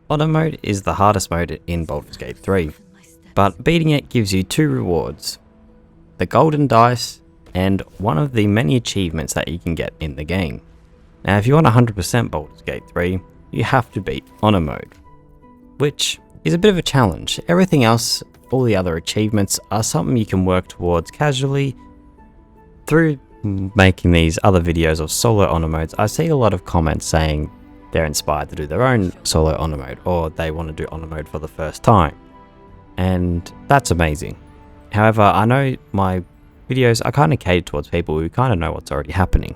Auto mode is the hardest mode in Baldur's Gate 3, but beating it gives you two rewards: the golden dice and one of the many achievements that you can get in the game. Now if you want 100% Baldur's Gate 3, you have to beat Auto mode, which is a bit of a challenge. Everything else, all the other achievements, are something you can work towards casually through making these other videos of solo Auto modes. I see a lot of comments saying they're inspired to do their own solo Auto mode, or they want to do Auto mode for the first time, and that's amazing. However, I know my videos are kind of catered towards people who kind of know what's already happening,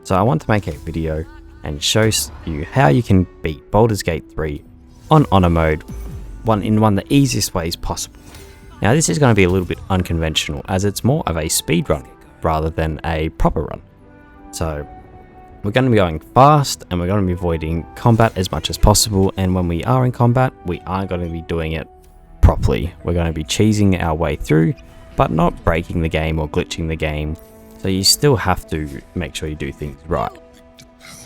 so I want to make a video and show you how you can beat Baldur's Gate 3 on Auto mode in one of the easiest ways possible. Now this is going to be a little bit unconventional, as it's more of a speed run rather than a proper run. So we're going to be going fast, and we're going to be avoiding combat as much as possible, and when we are in combat, we are going to be doing it properly. We're going to be cheesing our way through, but not breaking the game or glitching the game, so you still have to make sure you do things right.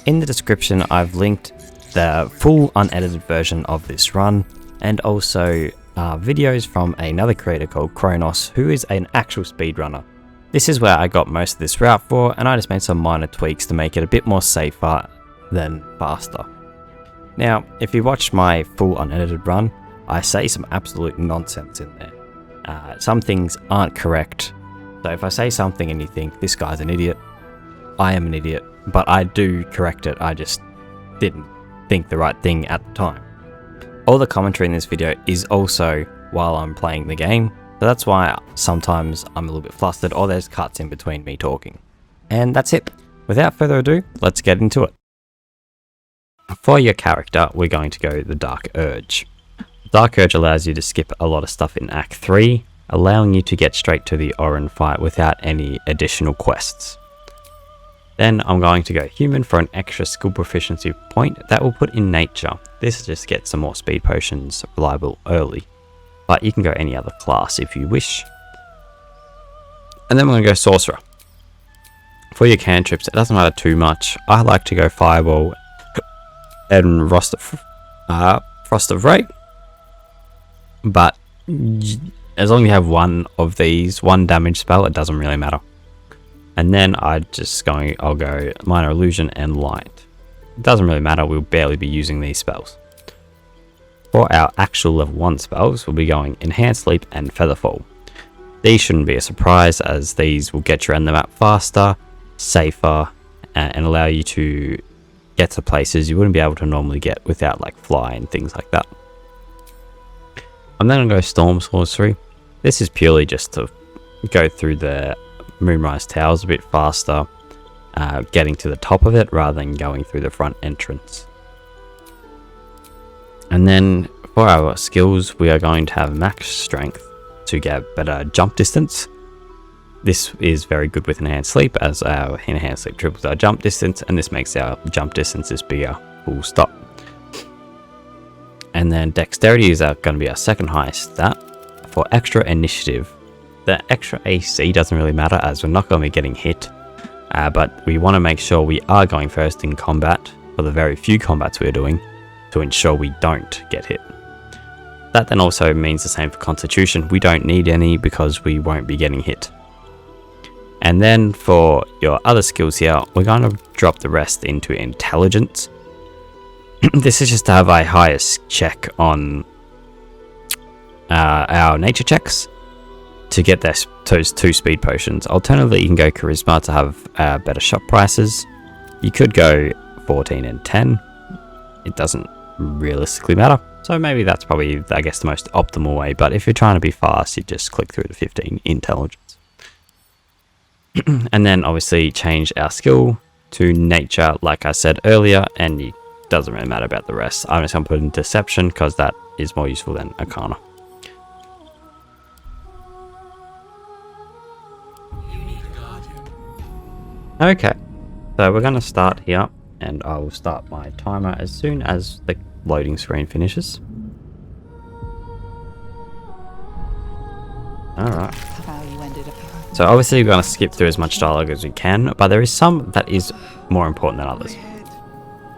In the description I've linked the full unedited version of this run, and also videos from another creator called Kronos, who is an actual speedrunner. This is where I got most of this route for, and I just made some minor tweaks to make it a bit more safer than faster. Now, if you watch my full unedited run, I say some absolute nonsense in there. Some things aren't correct, so if I say something and you think this guy's an idiot, I am an idiot, but I do correct it. I just didn't think the right thing at the time. All the commentary in this video is also while I'm playing the game, so that's why sometimes I'm a little bit flustered, or there's cuts in between me talking. And that's it. Without further ado, let's get into it. For your character, we're going to go the Dark Urge. Dark Urge allows you to skip a lot of stuff in Act 3, allowing you to get straight to the Orin fight without any additional quests. Then I'm going to go Human for an extra skill proficiency point that we'll put in Nature. This just gets some more speed potions reliable early, but you can go any other class if you wish. And then we're going to go Sorcerer. For your cantrips, it doesn't matter too much. I like to go Fireball and Frost of Ray, but as long as you have one of these, one damage spell, it doesn't really matter. And then I'll go Minor Illusion and Light. It doesn't really matter, we'll barely be using these spells. For our actual level 1 spells, we'll be going Enhanced Sleep and Featherfall. These shouldn't be a surprise, as these will get you around the map faster, safer, and allow you to get to places you wouldn't be able to normally get without like fly and things like that. I'm then going to go Storm Sorcery. This is purely just to go through the Moonrise Towers a bit faster, getting to the top of it rather than going through the front entrance. And then for our skills, we are going to have Max Strength to get better jump distance. This is very good with Enhanced Sleep, as our Enhanced Sleep triples our jump distance, and this makes our jump distances bigger, full stop. And then Dexterity is going to be our second highest stat. For extra Initiative, the extra AC doesn't really matter, as we're not going to be getting hit, but we want to make sure we are going first in combat for the very few combats we're doing to ensure we don't get hit. That then also means the same for Constitution. We don't need any because we won't be getting hit. And then for your other skills here, we're going to drop the rest into Intelligence. This is just to have a highest check on our nature checks to get those 2 speed potions. Alternatively, you can go Charisma to have better shop prices. You could go 14 and 10. It doesn't realistically matter. So maybe that's probably, I guess, the most optimal way. But if you're trying to be fast, you just click through the 15 Intelligence. And then obviously change our skill to Nature, like I said earlier, and it doesn't really matter about the rest. I'm just going to put in Deception because that is more useful than Arcana. Okay, so we're going to start here, and I will start my timer as soon as the loading screen finishes. Alright. So obviously we're going to skip through as much dialogue as we can, but there is some that is more important than others.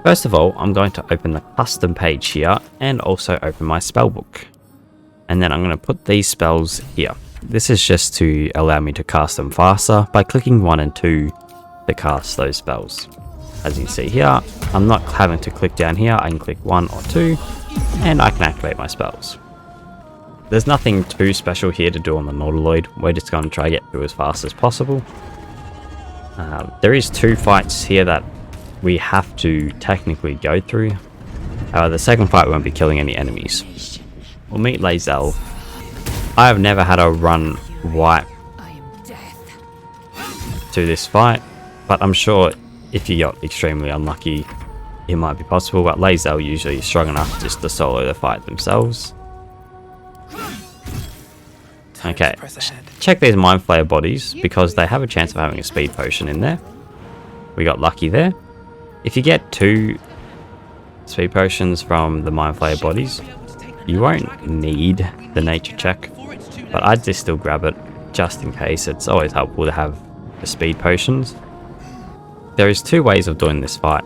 First of all, I'm going to open the custom page here and also open my spellbook. And then I'm going to put these spells here. This is just to allow me to cast them faster by clicking 1 and 2 to cast those spells. As you can see here, I'm not having to click down here, I can click 1 or 2 and I can activate my spells. There's nothing too special here to do on the Nautiloid, we're just going to try to get through as fast as possible. There is 2 fights here that we have to technically go through. The second fight won't be killing any enemies. We'll meet Lae'zel. I have never had a run right to this fight, but I'm sure if you got extremely unlucky, it might be possible, but Lae'zel usually is strong enough just to solo the fight themselves. Okay, check these Mind Flayer bodies because they have a chance of having a speed potion in there. We got lucky there. If you get 2 speed potions from the Mind Flayer bodies, you won't need the nature check, but I'd just still grab it just in case. It's always helpful to have the speed potions. There is 2 ways of doing this fight.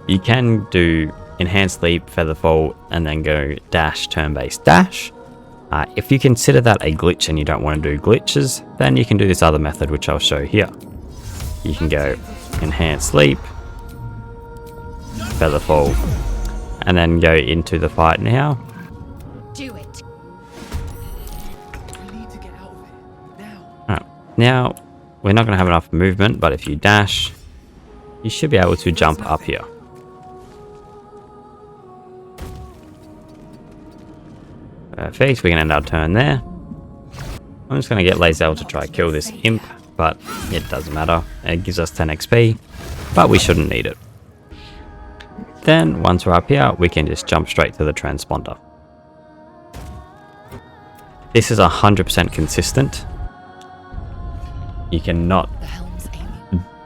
You can do Enhanced Leap, Featherfall, and then go dash, turn-based dash. If you consider that a glitch and you don't want to do glitches, then you can do this other method which I'll show here. You can go Enhanced Leap, Featherfall, and then go into the fight now. Do it. We need to get out of it now. Alright, now we're not going to have enough movement, but if you dash, you should be able to jump up here. Perfect, we can end our turn there. I'm just going to get Lae'zel to try to kill this imp, but it doesn't matter. It gives us 10 XP, but we shouldn't need it. Then, once we're up here, we can just jump straight to the transponder. This is 100% consistent. You cannot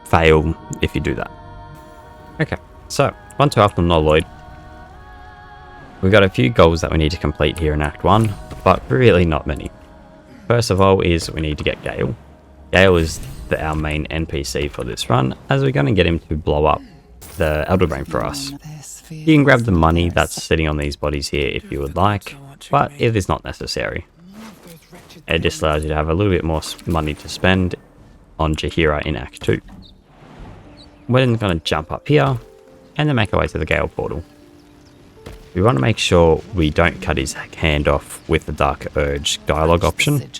fail if you do that. Okay, so, once we're up on Nautiloid, we've got a few goals that we need to complete here in Act 1, but really not many. First of all is we need to get Gale. Gale is our main NPC for this run, as we're going to get him to blow up the Elder Brain for us. You can grab the money that's sitting on these bodies here if you would like, but it is not necessary. It just allows you to have a little bit more money to spend on Jaheira in Act 2. We're then going to jump up here, and then make our way to the Gale portal. We want to make sure we don't cut his hand off with the Dark Urge dialogue option,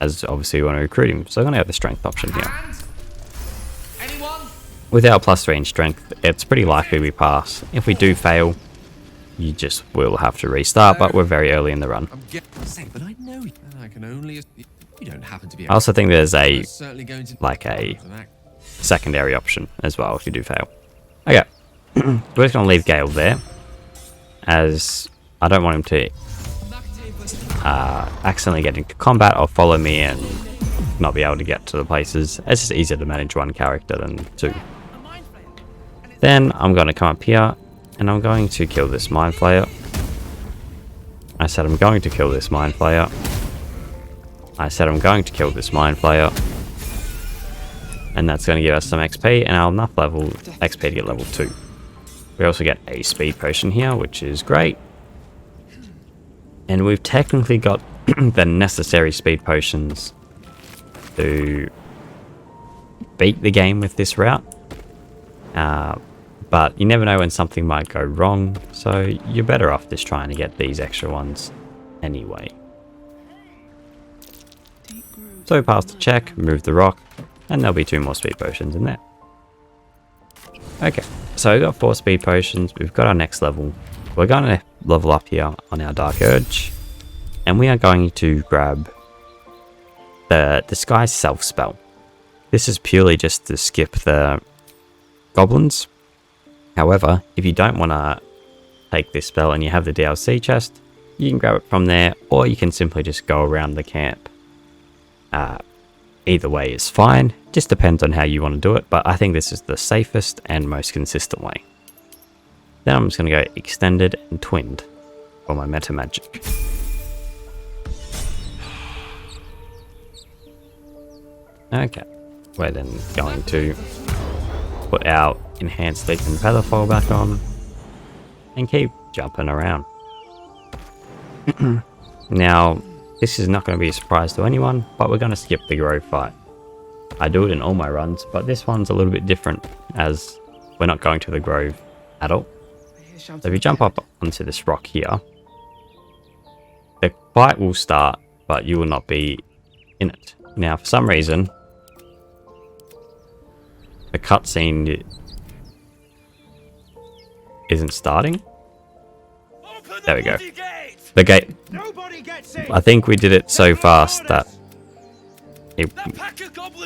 as obviously we want to recruit him, so I'm going to have the strength option here. With our +3 in strength, it's pretty likely we pass. If we do fail, you just will have to restart, but we're very early in the run. I also think there's a secondary option as well if you do fail. Okay, we're just going to leave Gale there, as I don't want him to accidentally get into combat or follow me and not be able to get to the places. It's just easier to manage 1 character than 2. Then I'm going to come up here and I'm going to kill this Mind Flayer. I said I'm going to kill this Mind Flayer. I said I'm going to kill this Mind Flayer. And that's going to give us some XP and our enough level XP to get level 2. We also get a speed potion here, which is great. And we've technically got the necessary speed potions to beat the game with this route. But you never know when something might go wrong, so you're better off just trying to get these extra ones anyway. So pass the check, move the rock, and there'll be 2 more speed potions in there. Okay, so we've got 4 speed potions, we've got our next level. We're going to level up here on our Dark Urge, and we are going to grab the Disguise Self spell. This is purely just to skip the goblins. However, if you don't want to take this spell and you have the DLC chest, you can grab it from there, or you can simply just go around the camp. Either way is fine, just depends on how you want to do it, but I think this is the safest and most consistent way. Then I'm just going to go Extended and Twinned for my meta magic. Okay, we're then going to put our enhanced leap and feather fall back on, and keep jumping around. Now, this is not going to be a surprise to anyone, but we're going to skip the Grove fight. I do it in all my runs, but this one's a little bit different as we're not going to the Grove at all. So if you jump up onto this rock here, the fight will start, but you will not be in it. Now, for some reason, the cutscene isn't starting. There we go. The gate. I think we did it so fast that it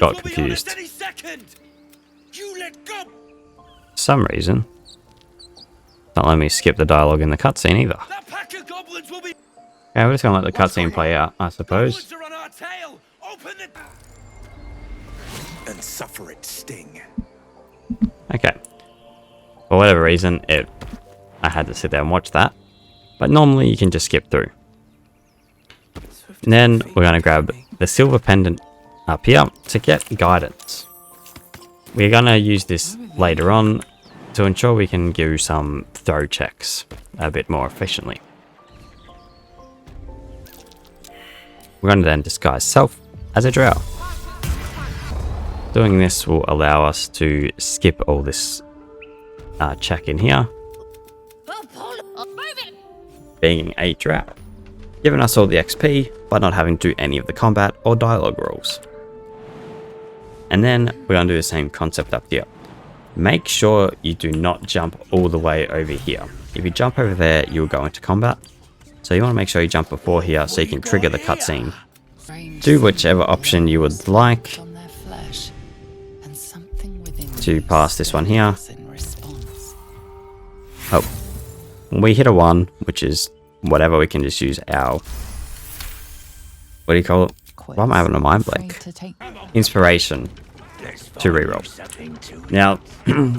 got confused. For some reason, it's not letting me skip the dialogue in the cutscene either. Yeah, we're just gonna let the cutscene play out, I suppose. And suffer its sting. Okay. For whatever reason, I had to sit there and watch that. But normally you can just skip through. And then we're going to grab the silver pendant up here to get guidance. We're going to use this later on to ensure we can do some throw checks a bit more efficiently. We're going to then disguise self as a drow. Doing this will allow us to skip all this check in here. Being a drow, giving us all the XP, but not having to do any of the combat or dialogue rules. And then we're going to do the same concept up here. Make sure you do not jump all the way over here. If you jump over there, you'll go into combat. So you want to make sure you jump before here so you can trigger the cutscene. Do whichever option you would like to pass this one here. Oh. We hit a 1, which is whatever, we can just use our... What do you call it? Why am I having a mind blank? Inspiration to reroll. Now,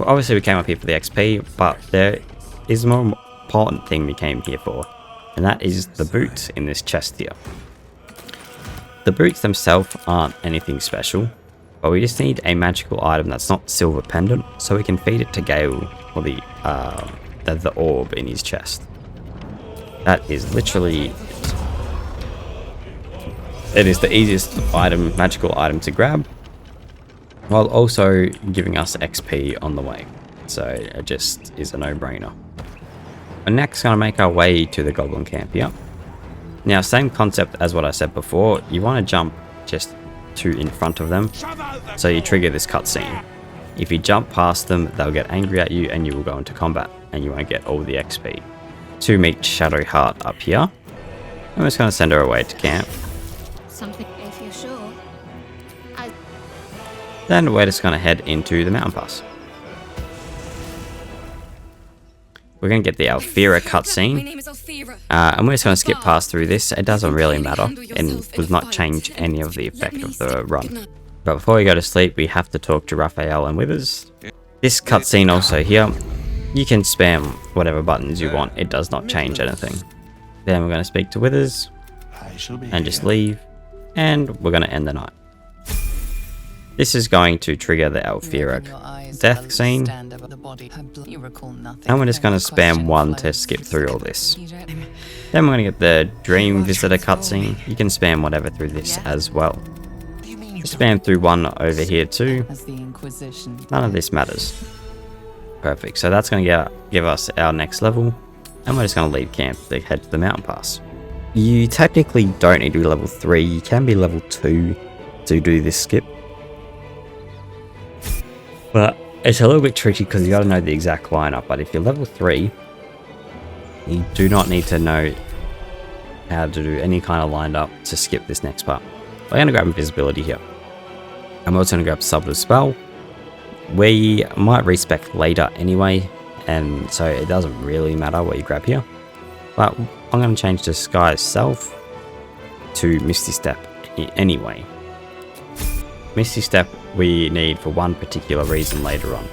obviously we came up here for the XP, but there is a more important thing we came here for, and that is the boots in this chest here. The boots themselves aren't anything special, but we just need a magical item that's not silver pendant, so we can feed it to Gale, or the orb in his chest. That is literally... It is the easiest item, magical item to grab, while also giving us XP on the way. So it just is a no-brainer. We're next going to make our way to the Goblin Camp here. Now, same concept as what I said before. You want to jump just to in front of them, so you trigger this cutscene. If you jump past them, they'll get angry at you and you will go into combat, and you won't get all the XP. To meet Shadowheart up here. I'm just going to send her away to camp. Something if you're sure. Then we're just going to head into the mountain pass. We're going to get the Alfira cutscene. And we're just going to skip past through this. It doesn't really matter and does not change any of the effect of the run. But before we go to sleep, we have to talk to Raphael and Withers. This cutscene also here, you can spam whatever buttons you want. It does not change anything. Then we're going to speak to Withers and just leave. And we're going to end the night. This is going to trigger the Alfira death scene. And we're just going to spam 1 to skip through all this. Then we're going to get the Dream Visitor cutscene. You can spam whatever through this as well. Spam through 1 over here too. None of this matters. Perfect. So that's going to give us our next level. And we're just going to leave camp to head to the mountain pass. You technically don't need to be level 3. You can be level 2 to do this skip. But it's a little bit tricky because you got to know the exact lineup. But if you're level 3, you do not need to know how to do any kind of lined up to skip this next part. We're going to grab Invisibility here. I'm also going to grab Subtle Spell. We might respec later anyway, and so it doesn't really matter what you grab here. But I'm going to change Disguise Self to Misty Step anyway. Misty Step we need for one particular reason later on.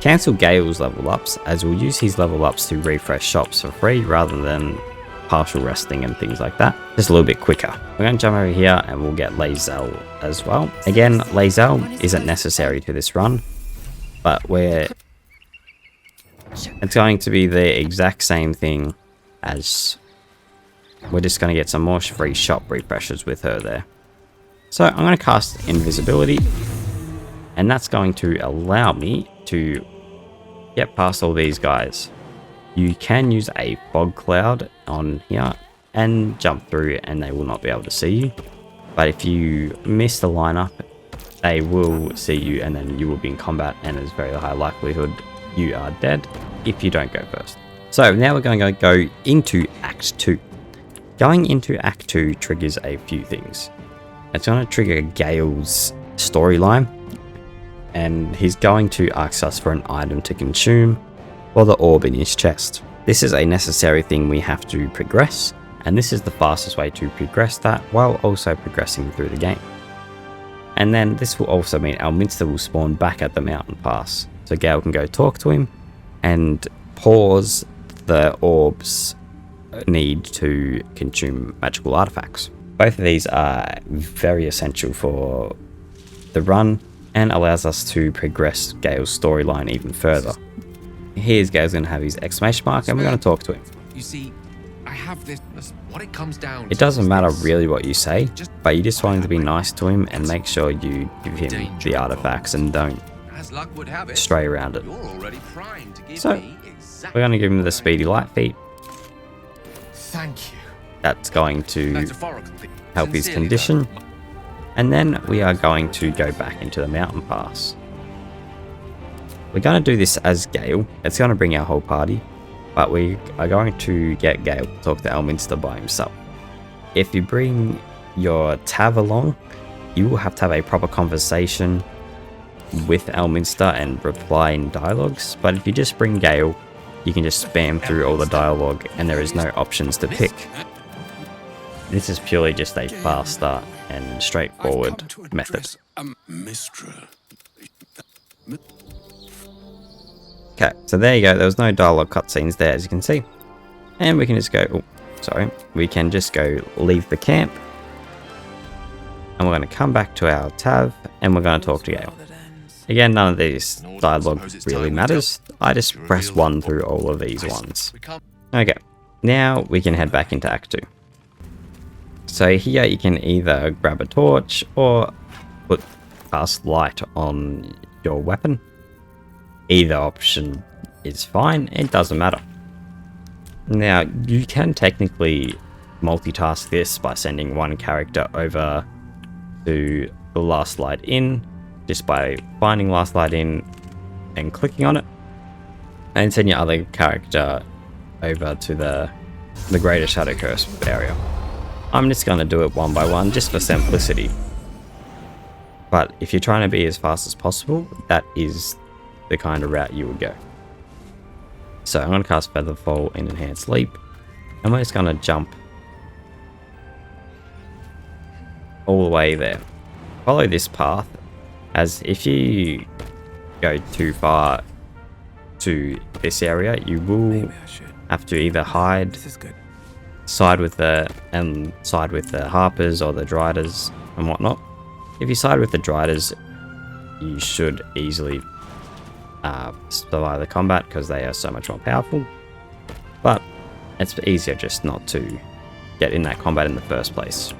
Cancel Gale's level ups, as we'll use his level ups to refresh shops for free rather than partial resting and things like that. Just a little bit quicker. We're going to jump over here and we'll get Lae'zel as well. Again, Lae'zel isn't necessary to this run, but it's going to be the exact same thing as we're just going to get some more free shop refreshes with her there. So I'm going to cast invisibility, and that's going to allow me to get past all these guys. You can use a fog cloud on here and jump through and they will not be able to see you. But if you miss the lineup, they will see you and then you will be in combat, and there's very high likelihood you are dead if you don't go first. So now we're going to go into Act 2. Going into Act 2 triggers a few things. It's going to trigger Gale's storyline, and he's going to ask us for an item to consume or the orb in his chest. This is a necessary thing we have to progress, and this is the fastest way to progress that while also progressing through the game. And then this will also mean Elminster will spawn back at the mountain pass, so Gale can go talk to him and pause the orb's need to consume magical artifacts. Both of these are very essential for the run and allows us to progress Gale's storyline even further. Here's Gale's going to have his exclamation mark and we're going to talk to him. You see, I have this. What it comes down. It doesn't matter really what you say, but you just want him to be nice to him and make sure you give him the artifacts and don't stray around it. So we're going to give him the speedy light feat. Thank you. That's going to help his condition. And then we are going to go back into the mountain pass. We're going to do this as Gale. It's going to bring our whole party, but we are going to get Gale to talk to Elminster by himself. If you bring your Tav along, you will have to have a proper conversation with Elminster and reply in dialogues, but if you just bring Gale, you can just spam through all the dialogue and there is no options to pick. This is purely just a faster and straightforward method. Okay, so there you go. There was no dialogue cutscenes there, as you can see. And we can just go, we can just go leave the camp. And we're going to come back to our Tav and we're going to talk to Gale. Again, none of these dialogue really matters. I just press 1 through all of these ones. Okay, now we can head back into Act 2. So here you can either grab a torch or cast light on your weapon. Either option is fine, it doesn't matter. Now, you can technically multitask this by sending one character over to the last light in, just by finding last light in and clicking on it, and send your other character over to the Greater Shadow Curse area. I'm just going to do it one by one just for simplicity. But if you're trying to be as fast as possible, that is the kind of route you would go. So I'm going to cast Featherfall in Enhanced Leap, and we're just going to jump all the way there. Follow this path, as if you go too far to this area, you will have to either hide, side with the Harpers or the Driders and whatnot. If you side with the Driders, you should easily survive the combat because they are so much more powerful, but it's easier just not to get in that combat in the first place.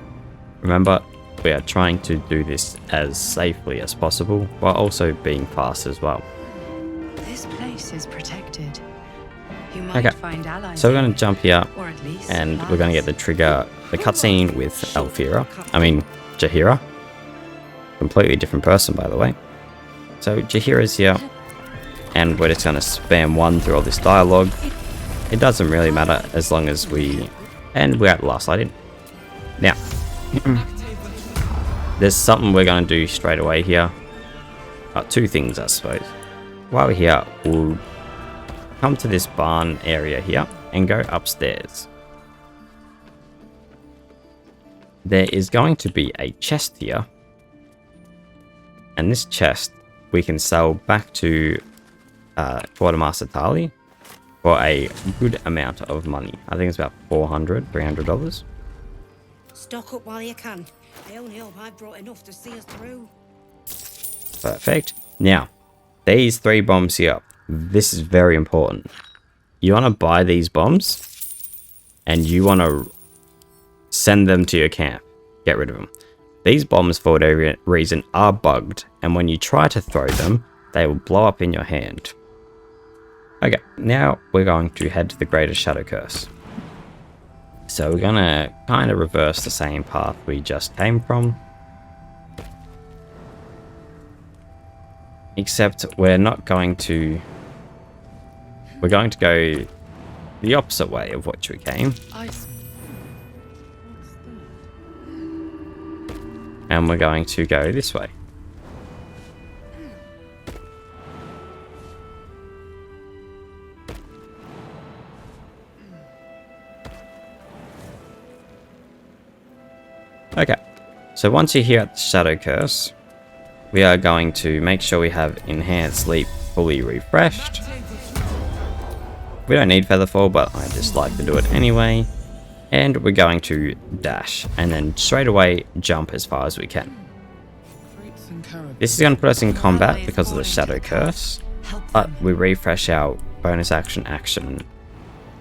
Remember, we are trying to do this as safely as possible while also being fast as well. This place is protected. You might find allies, so we're going to jump here or at least and we're going to get the cutscene with Jaheira. Completely different person, by the way. So Jaheira's here, and we're just going to spam 1 through all this dialogue. It doesn't really matter as long as we're at the last light in. Now, there's something we're going to do straight away here. 2 things, I suppose. While we're here, we'll come to this barn area here and go upstairs. There is going to be a chest here, and this chest we can sell back to Quartermaster Tali for a good amount of money. I think it's about $300. Stock up while you can. I only hope I've brought enough to see us through. Perfect. Now, these 3 bombs here, this is very important. You want to buy these bombs, and you want to send them to your camp. Get rid of them. These bombs, for whatever reason, are bugged, and when you try to throw them, they will blow up in your hand. Okay, now we're going to head to the Greater Shadow Curse. So we're gonna kind of reverse the same path we just came from. Except we're not going to... We're going to go the opposite way of which we came. And we're going to go this way. Okay, so once you're here at the Shadow Curse, we are going to make sure we have Enhanced Leap fully refreshed. We don't need Featherfall, but I just like to do it anyway. And we're going to dash, and then straight away jump as far as we can. This is going to put us in combat because of the Shadow Curse, but we refresh our bonus action,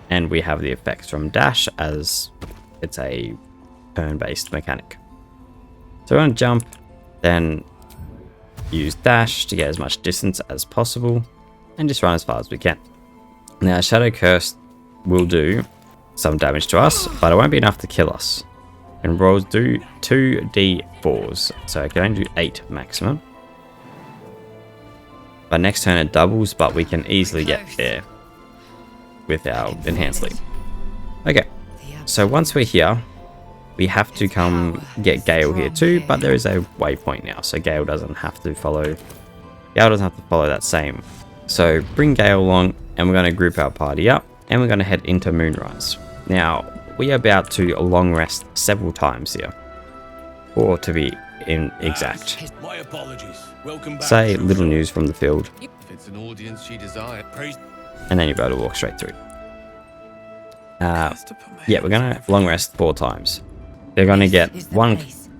and we have the effects from dash as it's a turn-based mechanic. So we're going to jump, then use dash to get as much distance as possible, and just run as far as we can. Now, Shadow Curse will do some damage to us, but it won't be enough to kill us. And rolls do 2d4s, so it can only do 8 maximum. But next turn it doubles, but we can easily get there with our Enhanced Leap. Okay, so once we're here, we have to come get Gale here too, but there is a waypoint now, so Gale doesn't have to follow that same. So bring Gale along, and we're going to group our party up, and we're going to head into Moonrise. Now, we are about to long rest several times here, or to be exact. My apologies. Welcome back. Say little news from the field, If it's an audience she desires. and then you're able to walk straight through. Yeah, we're going to long rest 4 times. They're going to get 1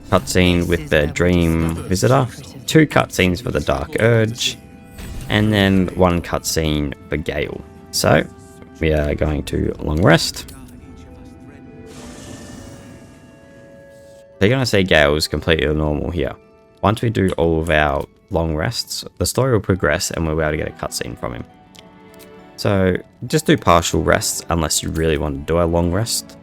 cutscene with the Dream Visitor, 2 cutscenes for the Dark Urge, and then 1 cutscene for Gale. So, we are going to long rest. They're going to say Gale is completely normal here. Once we do all of our long rests, the story will progress and we'll be able to get a cutscene from him. So, just do partial rests unless you really want to do a long rest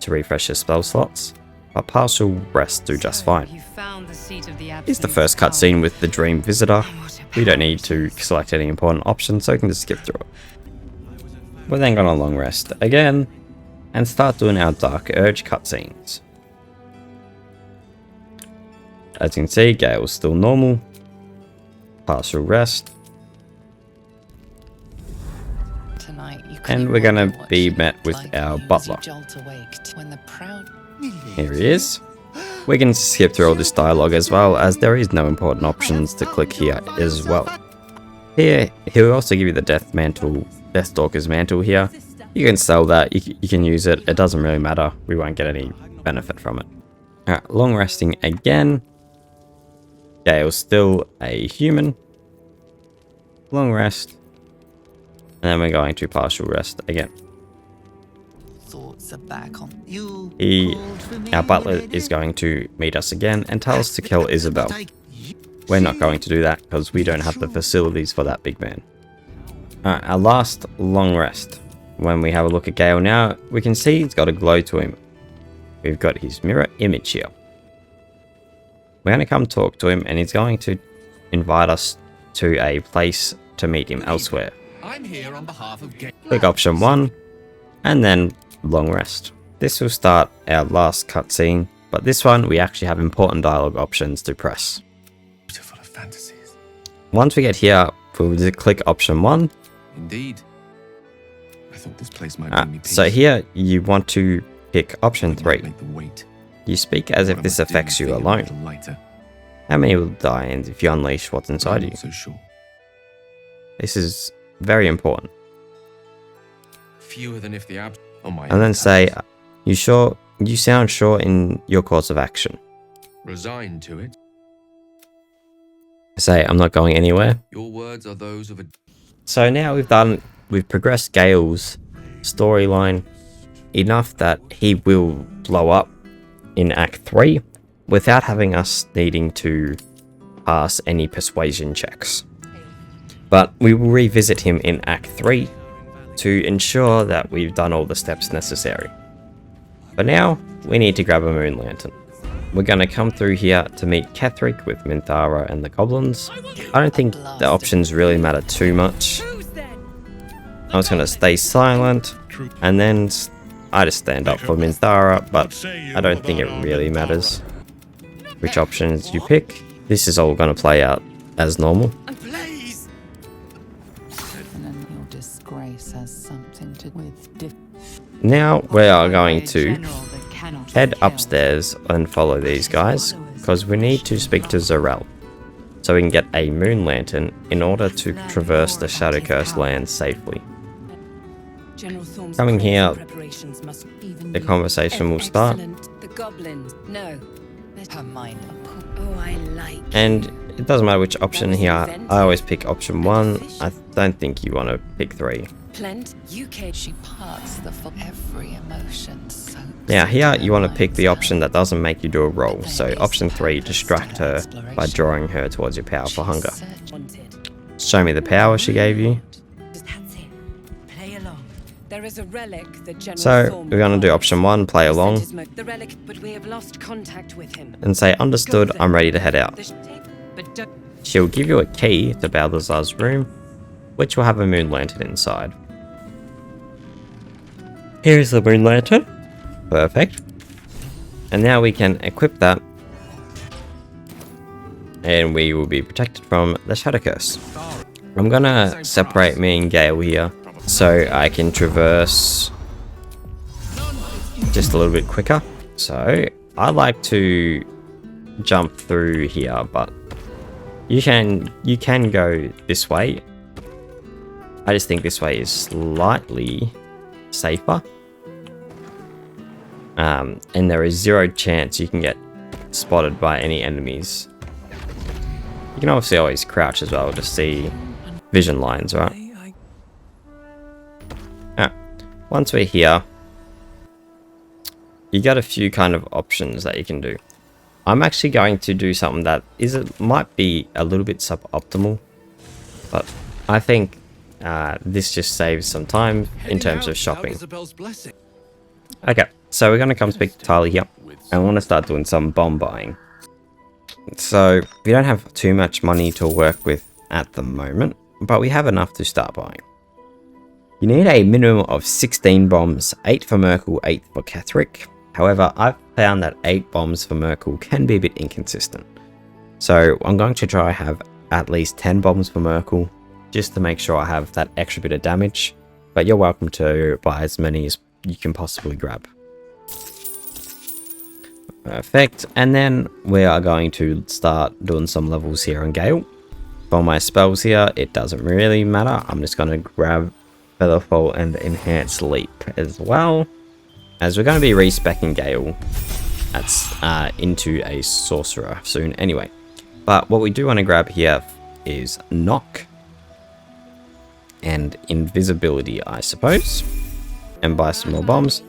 to refresh your spell slots. But partial rests do just fine. Here's the first cutscene with the Dream Visitor. We don't need to select any important options, so we can just skip through it. We're then going to long rest again, and start doing our Dark Urge cutscenes. As you can see, Gale's still normal. Partial rest. And we're going to be met with our butler. Here he is. We can skip through all this dialogue as well, as there is no important options to click here as well. Here, he'll also give you the Deathstalker's Mantle here. You can sell that, you can use it, it doesn't really matter, we won't get any benefit from it. Alright, long resting again. Gale's still a human. Long rest. And then we're going to partial rest again. Our butler is going to meet us again and tell us to kill Isabel. We're not going to do that because we don't have the facilities for that big man. Alright, our last long rest. When we have a look at Gale now, we can see he's got a glow to him. We've got his mirror image here. We're going to come talk to him and he's going to invite us to a place to meet him elsewhere. I'm here on behalf of Gale. Click option 1 and then long rest. This will start our last cutscene, but this one we actually have important dialogue options to press. Beautiful of fantasies. Once we get here, we'll just click option 1. Indeed. I thought this place might bring me peace. So here you want to pick option 3. Make the weight. You speak as if this affects you alone. How many will die and if you unleash what's inside you? So sure. This is very important. Fewer than if the abs. Oh my. And then say, you sound sure in your course of action. Resigned to it. Say I'm not going anywhere. Your words are those of a So now we've progressed Gale's storyline enough that he will blow up in Act 3 without having us needing to pass any persuasion checks. But we will revisit him in Act 3 to ensure that we've done all the steps necessary. For now, we need to grab a moon lantern. We're going to come through here to meet Ketheric with Minthara and the goblins. I don't think the options really matter too much. I was going to stay silent, and then I just stand up for Minthara, but I don't think it really matters which options you pick. This is all going to play out as normal. Now we are going to head upstairs and follow these guys, because we need to speak to Zarel, so we can get a moon lantern in order to traverse the Shadowcurse land safely. Coming here, the conversation will start. The goblins. No. Her mind. Oh, I like. And it doesn't matter which option here, I always pick option 1. I don't think you want to pick 3. Plent, UK. She parts the for every emotion. So Now here you want to pick the option that doesn't make you do a roll, so option 3, distract her by drawing her towards your powerful hunger. Wanted. Show me the power she gave you. That's it. Play along. There is a relic that General So Thorm we're going to do required. option 1, play along, The relic, but we have lost contact with him. and say understood, I'm ready to head out. But don't. She'll give you a key to Balthazar's room, which will have a moon lantern inside. Here's the moon lantern. Perfect. And now we can equip that, and we will be protected from the Shadow Curse. I'm gonna separate me and Gale here, so I can traverse just a little bit quicker. So I like to jump through here, but you can go this way. I just think this way is slightly safer. And there is 0 chance you can get spotted by any enemies. You can obviously always crouch as well to see vision lines, right? Once we're here, you got a few kind of options that you can do. I'm actually going to do something that might be a little bit suboptimal, but I think this just saves some time in terms of shopping. Isabel's blessing. Okay, so we're going to come speak to Tali here. I want to start doing some bomb buying. So we don't have too much money to work with at the moment, but we have enough to start buying. You need a minimum of 16 bombs, 8 for Merkel, 8 for Ketheric. However, I've found that 8 bombs for Merkel can be a bit inconsistent. So I'm going to try have at least 10 bombs for Merkel, just to make sure I have that extra bit of damage. But you're welcome to buy as many as you can possibly grab. Perfect. And then we are going to start doing some levels here on Gale. For my spells here, it doesn't really matter. I'm just going to grab Featherfall and Enhanced Leap as well, as we're going to be respecking Gale into a sorcerer soon anyway. But what we do want to grab here is Knock and Invisibility, I suppose, and buy some more bombs.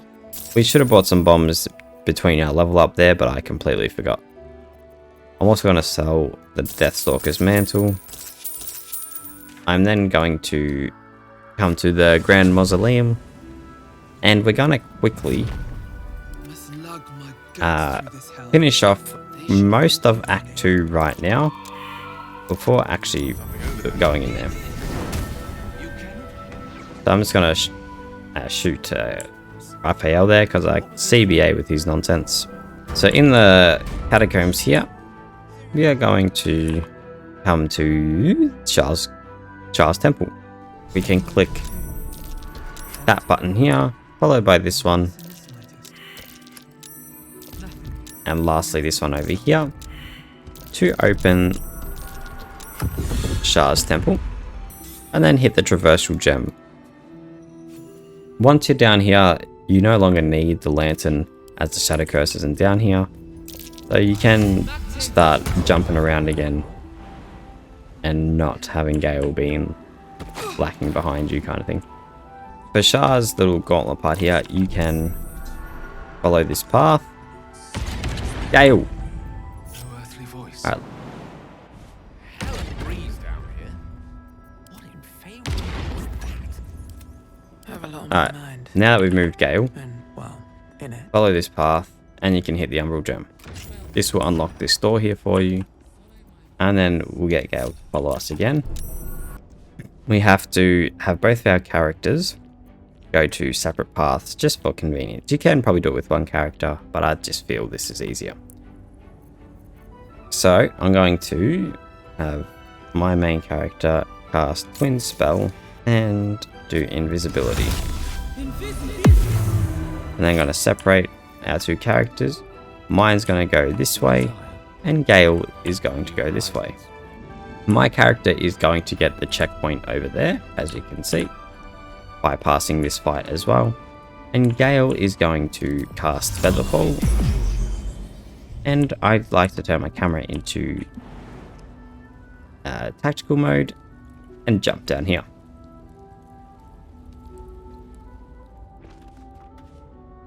We should have bought some bombs between our level up there, but I completely forgot. I'm also going to sell the Deathstalker's Mantle. I'm then going to come to the Grand Mausoleum, and we're going to quickly finish off most of Act 2 right now before actually going in there. So I'm just going to shoot Raphael there, because I CBA with his nonsense. So in the catacombs here, we are going to come to Charles Temple. We can click that button here, followed by this one, and lastly this one over here, to open Charles Temple, and then hit the traversal gem. Once you're down here, you no longer need the lantern, as the Shadow Curse isn't down here, so you can start jumping around again and not having Gale being lacking behind you kind of thing. For Shah's little gauntlet part here, you can follow this path. Gale! No earthly voice. Alright, Hell of a breeze down here. What in favour was that? Have a lot on alright. my mind. Now that we've moved Gale, And, well, in it. follow this path and you can hit the Umbral Gem. This will unlock this door here for you. And then we'll get Gale to follow us again. We have to have both of our characters go to separate paths just for convenience. You can probably do it with one character, but I just feel this is easier. So I'm going to have my main character cast Twin Spell and do Invisibility. And then I'm going to separate our two characters. Mine's going to go this way and Gale is going to go this way. My character is going to get the checkpoint over there, as you can see, bypassing this fight as well. And Gale is going to cast Featherfall. And I'd like to turn my camera into tactical mode and jump down here.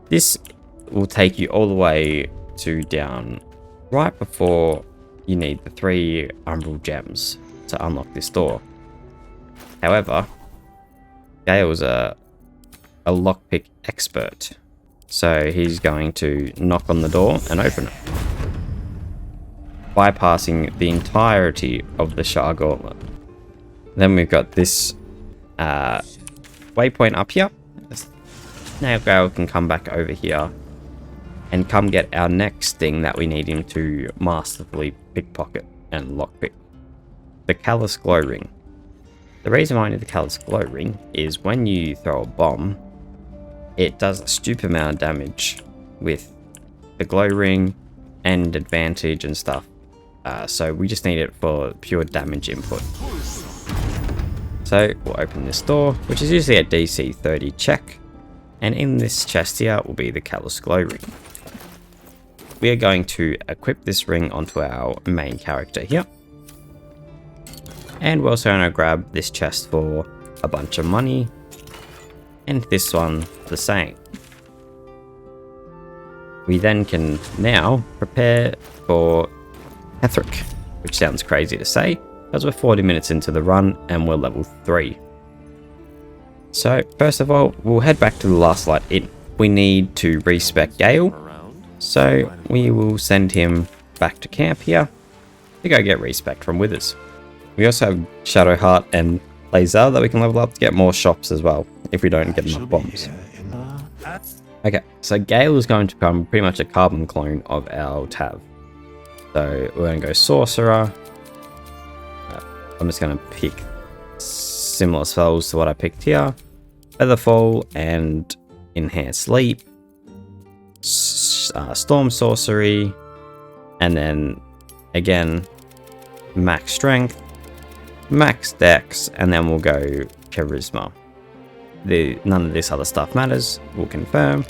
This will take you all the way to down right before you need the 3 Umbral Gems to unlock this door. However, Gale's a lockpick expert, so he's going to knock on the door and open it, bypassing the entirety of the Shah Gauntlet. Then we've got this waypoint up here. Now Gale can come back over here and come get our next thing that we need him to masterfully pickpocket and lockpick. The Callous Glow Ring. The reason why I need the Callous Glow Ring is when you throw a bomb, it does a stupid amount of damage with the glow ring and advantage and stuff. So we just need it for pure damage input. So we'll open this door, which is usually a DC 30 check. And in this chest here will be the Callous Glow Ring. We are going to equip this ring onto our main character here. And we're also going to grab this chest for a bunch of money. And this one the same. We then can now prepare for Hethric, which sounds crazy to say, because we're 40 minutes into the run and we're level 3. So first of all, we'll head back to the Last Light Inn. We need to respec Gale, so we will send him back to camp here to go get respec from Withers. We also have Shadowheart and Laser that we can level up to get more shops as well, if we don't get enough bombs. Okay, so Gale is going to become pretty much a carbon clone of our Tav. So we're going to go Sorcerer. I'm just going to pick similar spells to what I picked here. Featherfall and Enhanced Sleep. Storm Sorcery. And then, again, Max Strength. Max Dex, and then we'll go Charisma. None of this other stuff matters. We'll confirm.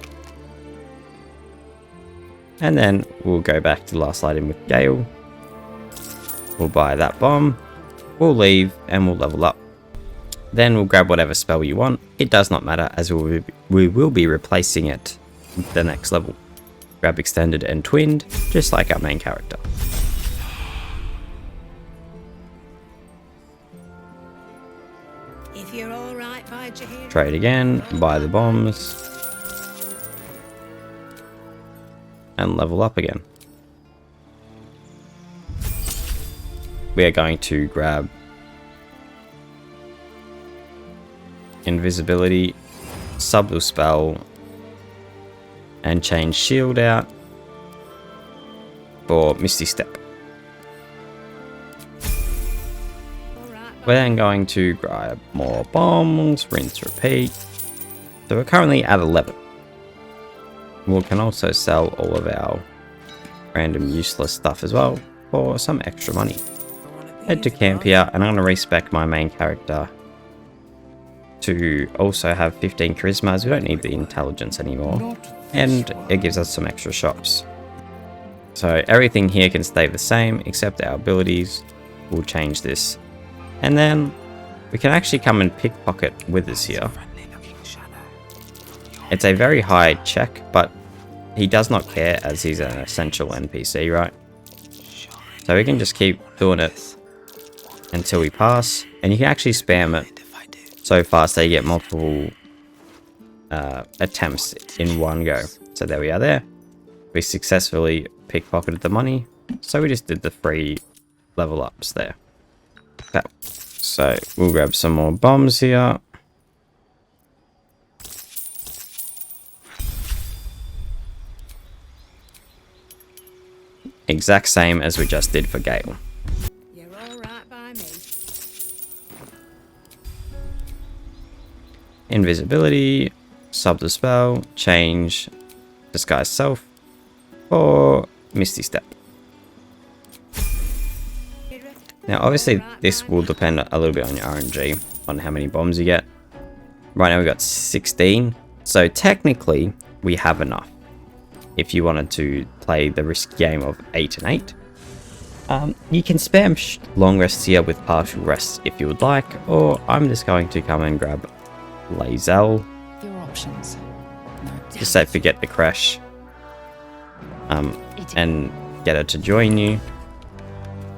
And then we'll go back to Last Light Inn with Gale. We'll buy that bomb. We'll leave and we'll level up. Then we'll grab whatever spell you want. It does not matter, as we will be replacing it with the next level. Grab Extended and Twinned, just like our main character. If you're all right, bide you here. Trade again, buy the bombs, and level up again. We are going to grab Invisibility, Subtle Spell, and change Shield out for Misty Step. We're then going to grab more bombs, rinse, repeat. So we're currently at 11. We can also sell all of our random useless stuff as well for some extra money. Head to camp here, and I'm going to respec my main character to also have 15 charisma, as we don't need the intelligence anymore. And it gives us some extra shops. So everything here can stay the same, except our abilities. We'll change this And then we can actually come and pickpocket Withers here. It's a very high check, but he does not care as he's an essential NPC, right? So we can just keep doing it until we pass. And you can actually spam it so fast that you get multiple attempts in one go. So there we are there. We successfully pickpocketed the money. So we just did the 3 level ups there. Okay. So we'll grab some more bombs here. Exact same as we just did for Gale. You're all right by me. Invisibility, sub the spell, change, disguise self, or Misty Step. Now obviously this will depend a little bit on your RNG, on how many bombs you get. Right now we got 16, so technically we have enough. If you wanted to play the risk game of 8 and 8. You can spam long rests here with partial rests if you would like, or I'm just going to come and grab Lae'zel. Your options. Just say forget the crash. And get her to join you.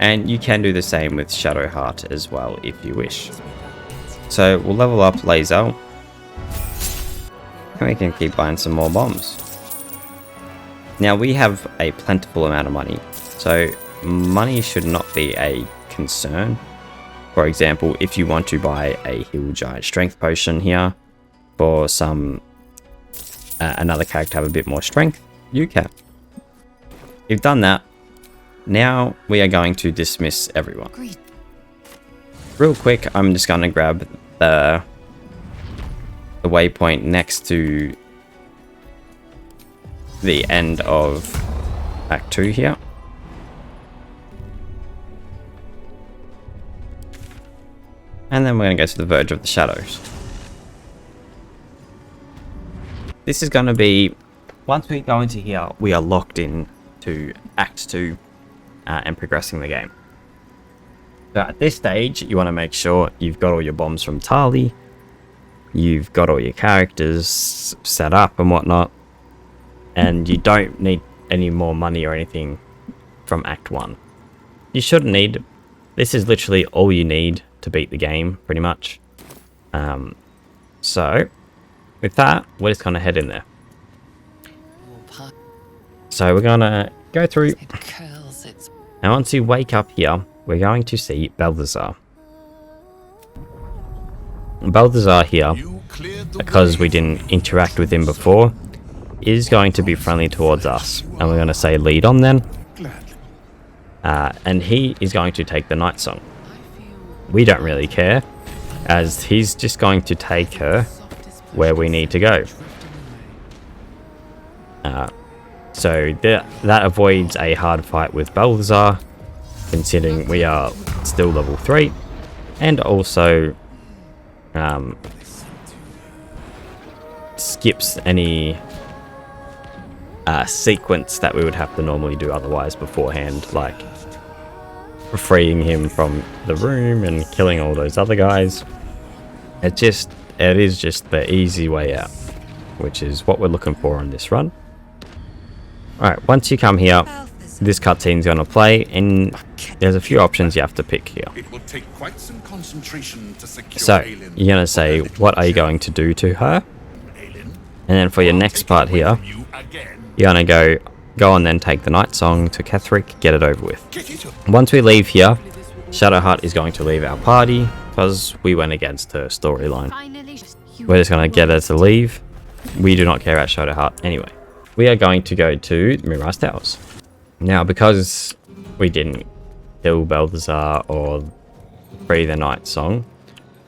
And you can do the same with Shadowheart as well if you wish. So we'll level up Lae'zel. And we can keep buying some more bombs. Now we have a plentiful amount of money, so money should not be a concern. For example, if you want to buy a Heal Giant Strength Potion here for some another character to have a bit more strength, you can. You've done that. Now we are going to dismiss everyone. Real quick, I'm just going to grab the waypoint next to the end of Act 2 here. And then we're going to go to the Verge of the Shadows. This is going to be, once we go into here, we are locked in to Act 2 and progressing the game. So at this stage, you want to make sure you've got all your bombs from Tali, you've got all your characters set up and whatnot, and you don't need any more money or anything from Act 1. You shouldn't need. This is literally all you need to beat the game, pretty much. So, with that, we're just going to head in there. So we're going to go through. Now once you wake up here, we're going to see Balthazar. Balthazar here, because we didn't interact with him before, is going to be friendly towards us, and we're going to say lead on then, and he is going to take the Night Song. We don't really care, as he's just going to take her where we need to go. So that avoids a hard fight with Balthazar, considering we are still level 3, and also skips any sequence that we would have to normally do otherwise beforehand, like freeing him from the room and killing all those other guys. It is just the easy way out, which is what we're looking for on this run. Alright, once you come here, this cutscene's going to play, and there's a few options you have to pick here. It will take quite some concentration to secure So, Aelin. you're going to say, what are you going to do to her? And then for your next part here, You again. you're going to go and then take the Night Song to Ketheric, get it over with. Once we leave here, Shadowheart is going to leave our party, because we went against her storyline. We're just going to get her to leave. We do not care about Shadowheart anyway. We are going to go to Moonrise Towers. Now, because we didn't kill Balthazar or free the Night Song,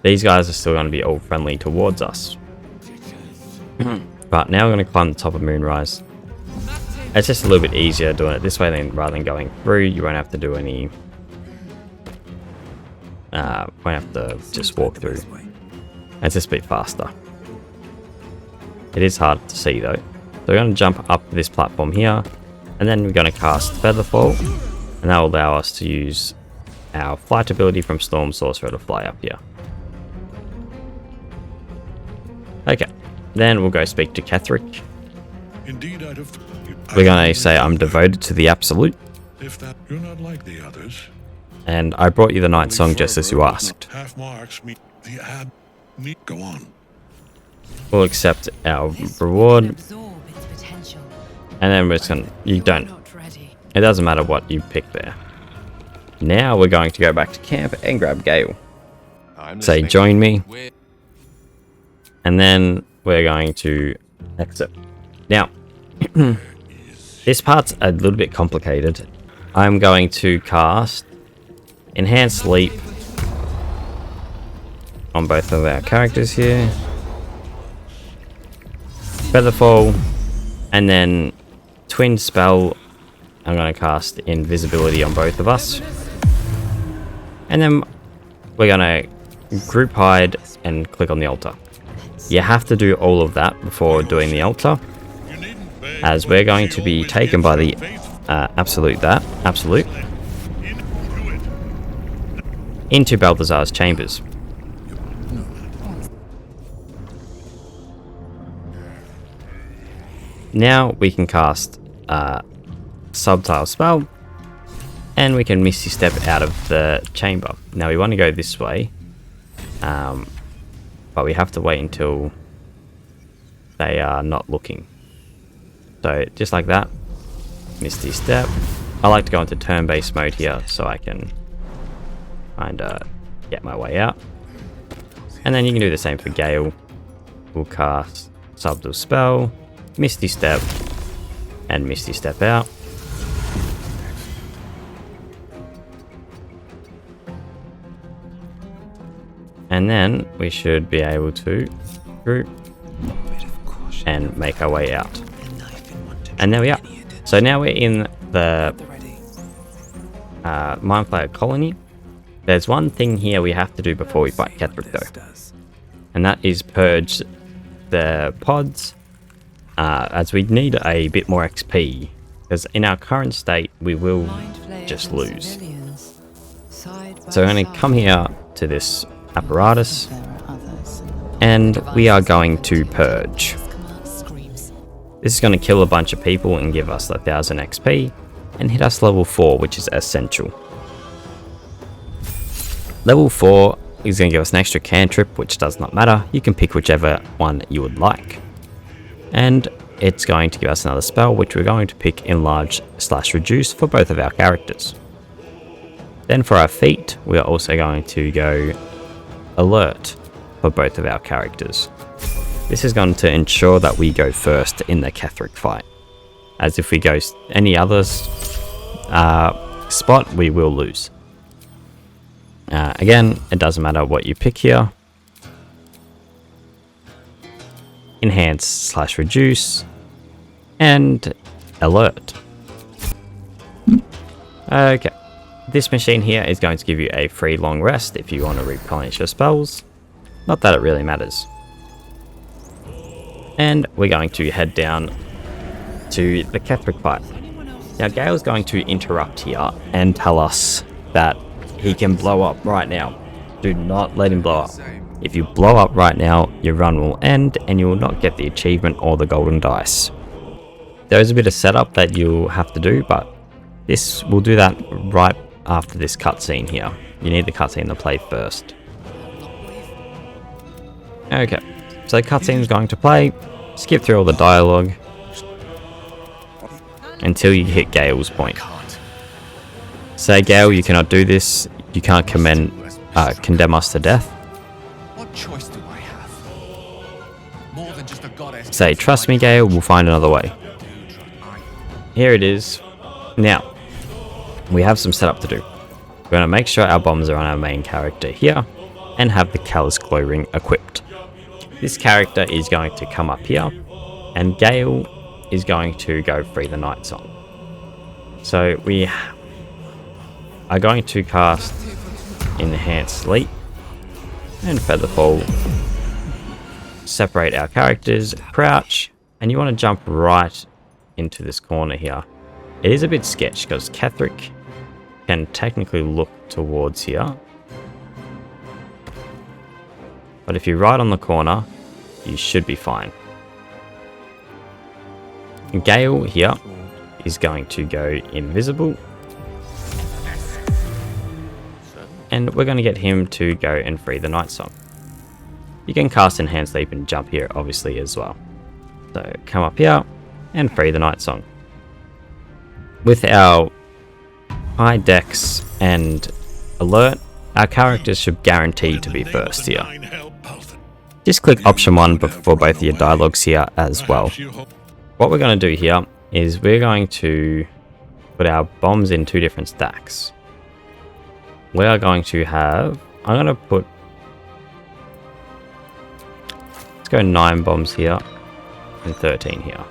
these guys are still going to be all friendly towards us. But now we're going to climb the top of Moonrise. It's just a little bit easier doing it this way rather than going through. You won't have to do any... won't have to just walk through. It's just a bit faster. It is hard to see though. So we're going to jump up this platform here, and then we're going to cast Featherfall, and that will allow us to use our flight ability from Storm Sorcerer to fly up here. Okay, then we'll go speak to Ketheric. Indeed, We're gonna say I'm devoted to the Absolute, if that you're not like the others. and I brought you the Night Song just as you asked. Half marks me the ab me go on. We'll accept our This reward, can absorb its potential. and then we're just gonna, you don't, Not ready. it doesn't matter what you pick there. Now we're going to go back to camp and grab Gale. I'm Say listening. join me, We're- and then we're going to exit. Now, this part's a little bit complicated. I'm going to cast Enhanced Sleep on both of our characters here, Featherfall, and then Twin Spell. I'm going to cast Invisibility on both of us, and then we're going to group hide and click on the altar. You have to do all of that before doing the altar, You needn't beg, as but we're going he to be always taken gives by you the faith Absolute. into it. Into Balthazar's chambers. Now we can cast Subtile Spell, and we can Misty Step out of the chamber. Now we want to go this way, but we have to wait until they are not looking. So just like that, Misty Step. I like to go into turn-based mode here so I can kind of get my way out. And then you can do the same for Gale. We'll cast Subtle Spell, Misty Step, and Misty Step out. And then we should be able to group and make our way out. And there we are. So now we're in the Mind Flayer colony. There's one thing here we have to do before we fight Ketheric though, and that is purge the pods, as we need a bit more XP, because in our current state we will just lose. So we're going to come here to this apparatus, and we are going to purge. This is going to kill a bunch of people and give us 1000 XP, and hit us level 4, which is essential. Level 4 is going to give us an extra cantrip, which does not matter. You can pick whichever one you would like. And it's going to give us another spell, which we're going to pick Enlarge/Reduce for both of our characters. Then for our feat, we are also going to go Alert for both of our characters. This is going to ensure that we go first in the Ketheric fight, as if we go any other spot, we will lose. Again, it doesn't matter what you pick here. Enhance/Reduce and Alert. Okay, this machine here is going to give you a free long rest if you want to replenish your spells. Not that it really matters. And we're going to head down to the Ketheric fight. Now Gale's going to interrupt here and tell us that he can blow up right now. Do not let him blow up. If you blow up right now, your run will end and you will not get the achievement or the golden dice. There is a bit of setup that you'll have to do, but this will do that right after this cutscene here. You need the cutscene to play first. Okay, so the cutscene is going to play. Skip through all the dialogue until you hit Gale's point. Say, Gale, you cannot do this. You can't condemn us to death. What choice do I have? More than just a goddess. Say, trust me, Gale, we'll find another way. Here it is. Now, we have some setup to do. We're going to make sure our bombs are on our main character here, and have the Callous Glow Ring equipped. This character is going to come up here, and Gale is going to go free the Night Song. So we are going to cast Enhanced Sleep and Featherfall. Separate our characters, crouch, and you want to jump right into this corner here. It is a bit sketch because Ketheric can technically look towards here. But if you're right on the corner, you should be fine. Gale here is going to go invisible. And we're going to get him to go and free the Night Song. You can cast Enhanced Leap and jump here, obviously, as well. So come up here and free the Night Song. With our high dex and alert, our characters should guarantee to be first here. Just click option 1 for both of your dialogues here as well. What we're going to do here is we're going to put our bombs in 2 different stacks. We are going to have, I'm going to put, let's go 9 bombs here and 13 here.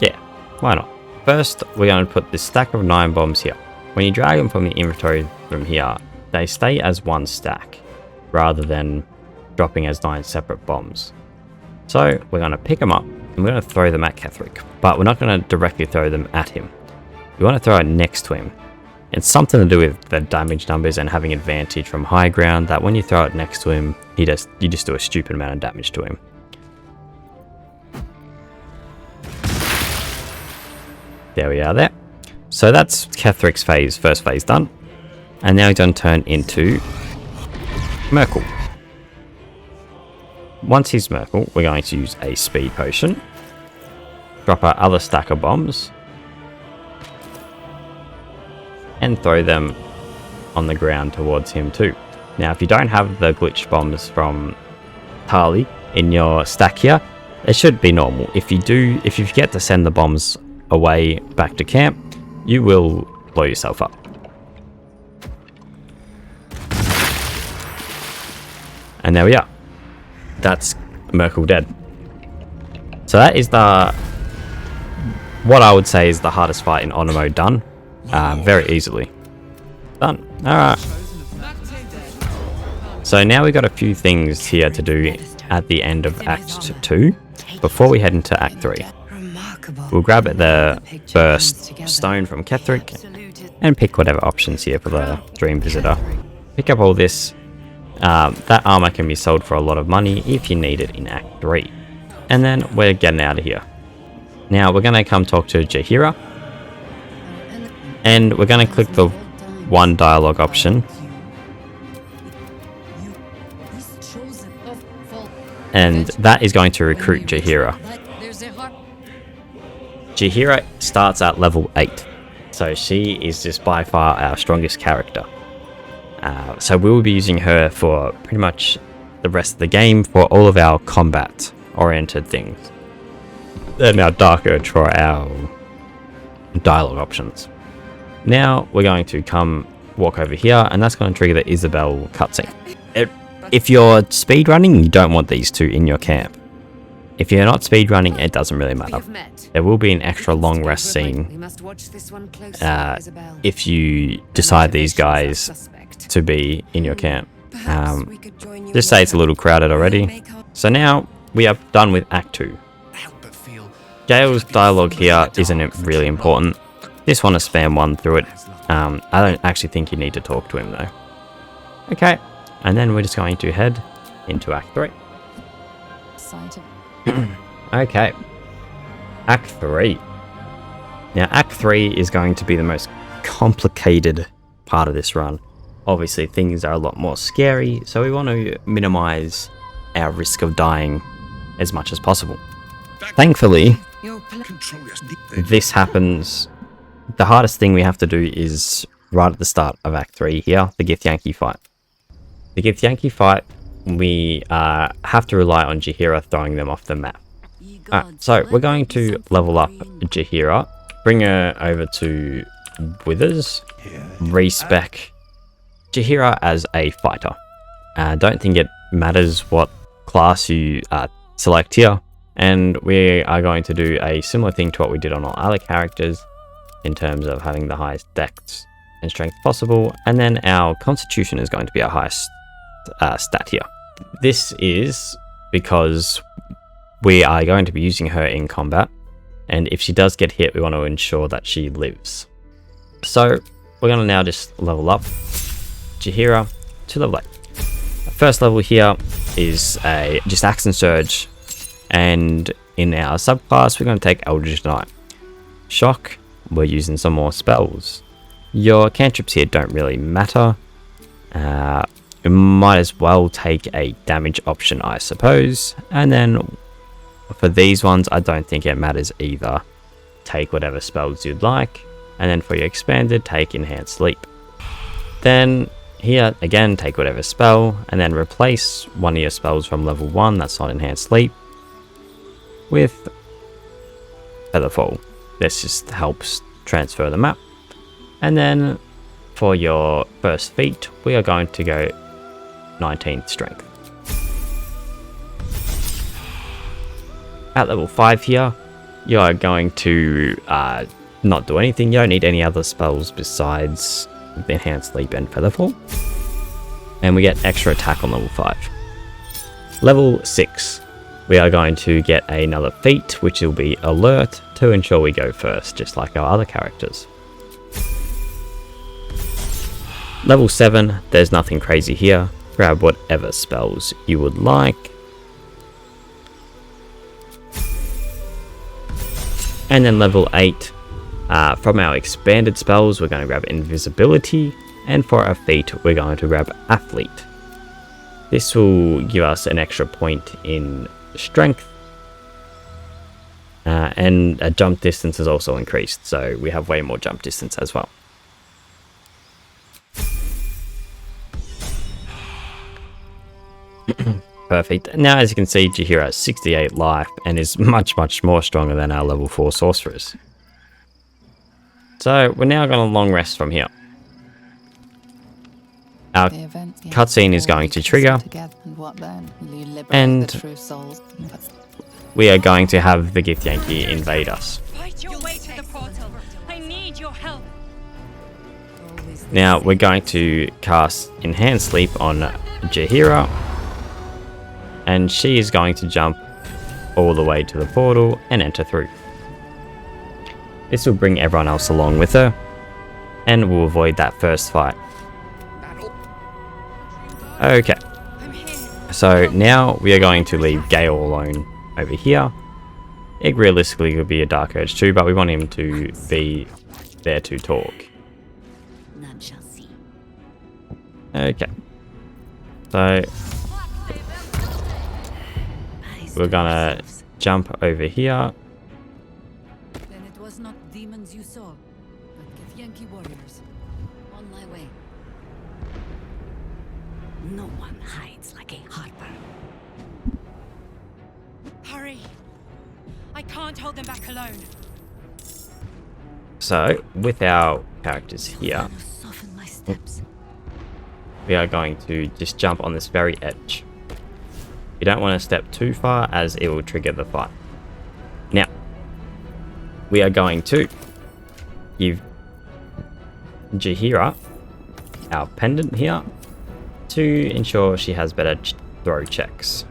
Yeah, why not? First, we're going to put this stack of 9 bombs here. When you drag them from the inventory from here, they stay as 1 stack rather than dropping as 9 separate bombs. So we're going to pick them up and we're going to throw them at Ketheric, but we're not going to directly throw them at him. We want to throw it next to him. It's something to do with the damage numbers and having advantage from high ground, that when you throw it next to him, you just do a stupid amount of damage to him. There we are there. So that's Ketheric's phase, first phase done. And now he's going to turn into Merkel. Once he's Merkel, we're going to use a speed potion. Drop our other stack of bombs. And throw them on the ground towards him too. Now, if you don't have the glitch bombs from Tali in your stack here, it should be normal. If you forget to send the bombs away back to camp, you will blow yourself up. And there we are. That's Merkel dead. So that is what I would say is the hardest fight in Honor mode done. Very easily. Done. Alright. So now we've got a few things here to do at the end of Act 2 before we head into Act 3. We'll grab the Burst Stone from Ketheric and pick whatever options here for the Dream Visitor. Pick up all this. That armor can be sold for a lot of money if you need it in Act 3. And then we're getting out of here. Now we're going to come talk to Jaheira. And we're going to click the 1 dialogue option. And that is going to recruit Jaheira. Jaheira starts at level 8. So she is just by far our strongest character. So we will be using her for pretty much the rest of the game for all of our combat oriented things. Then our Dark Urge for our dialogue options. Now we're going to come walk over here, and that's going to trigger the Isabel cutscene. If you're speedrunning, you don't want these 2 in your camp. If you're not speedrunning, it doesn't really matter. There will be an extra long rest scene if you decide these guys to be in your camp. Just say it's a little crowded already. So now we are done with Act 2. Gale's dialogue here isn't really important. Just want to spam 1 through it. I don't actually think you need to talk to him though. Okay, and then we're just going to head into Act 3. Okay, Act 3. Now Act 3 is going to be the most complicated part of this run. Obviously things are a lot more scary, so we want to minimize our risk of dying as much as possible. Thankfully, this happens. The hardest thing we have to do is right at the start of Act 3 here, the Githyanki fight. The Githyanki fight, we have to rely on Jaheira throwing them off the map. So we're going to level up Jaheira, bring her over to Withers, respec Jaheira as a fighter. Don't think it matters what class you select here, and we are going to do a similar thing to what we did on all other characters in terms of having the highest dex and strength possible, and then our constitution is going to be our highest stat here. This is because we are going to be using her in combat, and if she does get hit, we want to ensure that she lives. So we're going to now just level up Jaheira to level 8. First level here is just Axe and Surge, and in our subclass we're going to take Eldritch Knight. Shock, we're using some more spells. Your cantrips here don't really matter. You might as well take a damage option, I suppose. And then for these ones, I don't think it matters either. Take whatever spells you'd like. And then for your expanded, take Enhanced Sleep. Then here, again, take whatever spell, and then replace one of your spells from level 1 that's not Enhanced Sleep with Featherfall. This just helps transfer the map. And then for your first feat, we are going to go 19 strength. At level 5 here, you are going to not do anything. You don't need any other spells besides Enhanced Sleep and Featherfall. And we get extra attack on level 5. Level 6, we are going to get another feat, which will be Alert, to ensure we go first, just like our other characters. Level 7, there's nothing crazy here. Grab whatever spells you would like. And then level 8, from our expanded spells, we're going to grab Invisibility. And for our feat, we're going to grab Athlete. This will give us an extra point in strength. And a jump distance is also increased, so we have way more jump distance as well. Perfect. Now, as you can see, Jaheira has 68 life and is much more stronger than our level 4 sorcerers. So we're now going to long rest from here. Our cutscene is going to trigger, and we are going to have the Githyanki invade us. Fight your way to the portal. I need your help. Now we're going to cast Enhanced Sleep on Jaheira, and she is going to jump all the way to the portal and enter through. This will bring everyone else along with her, and we'll avoid that first fight. Okay, so now we are going to leave Gale alone over here. It realistically could be a Dark Urge too, but we want him to be there to talk. None shall see. Okay, so we're gonna jump over here. Then it was not demons you saw, but Githyanki warriors. On my way. No one hides like a harper. Hurry. I can't hold them back alone. So with our characters here, Soften my steps. we are going to just jump on this very edge. You don't want to step too far, as it will trigger the fight. Now, we are going to give Jaheira our pendant here to ensure she has better throw checks.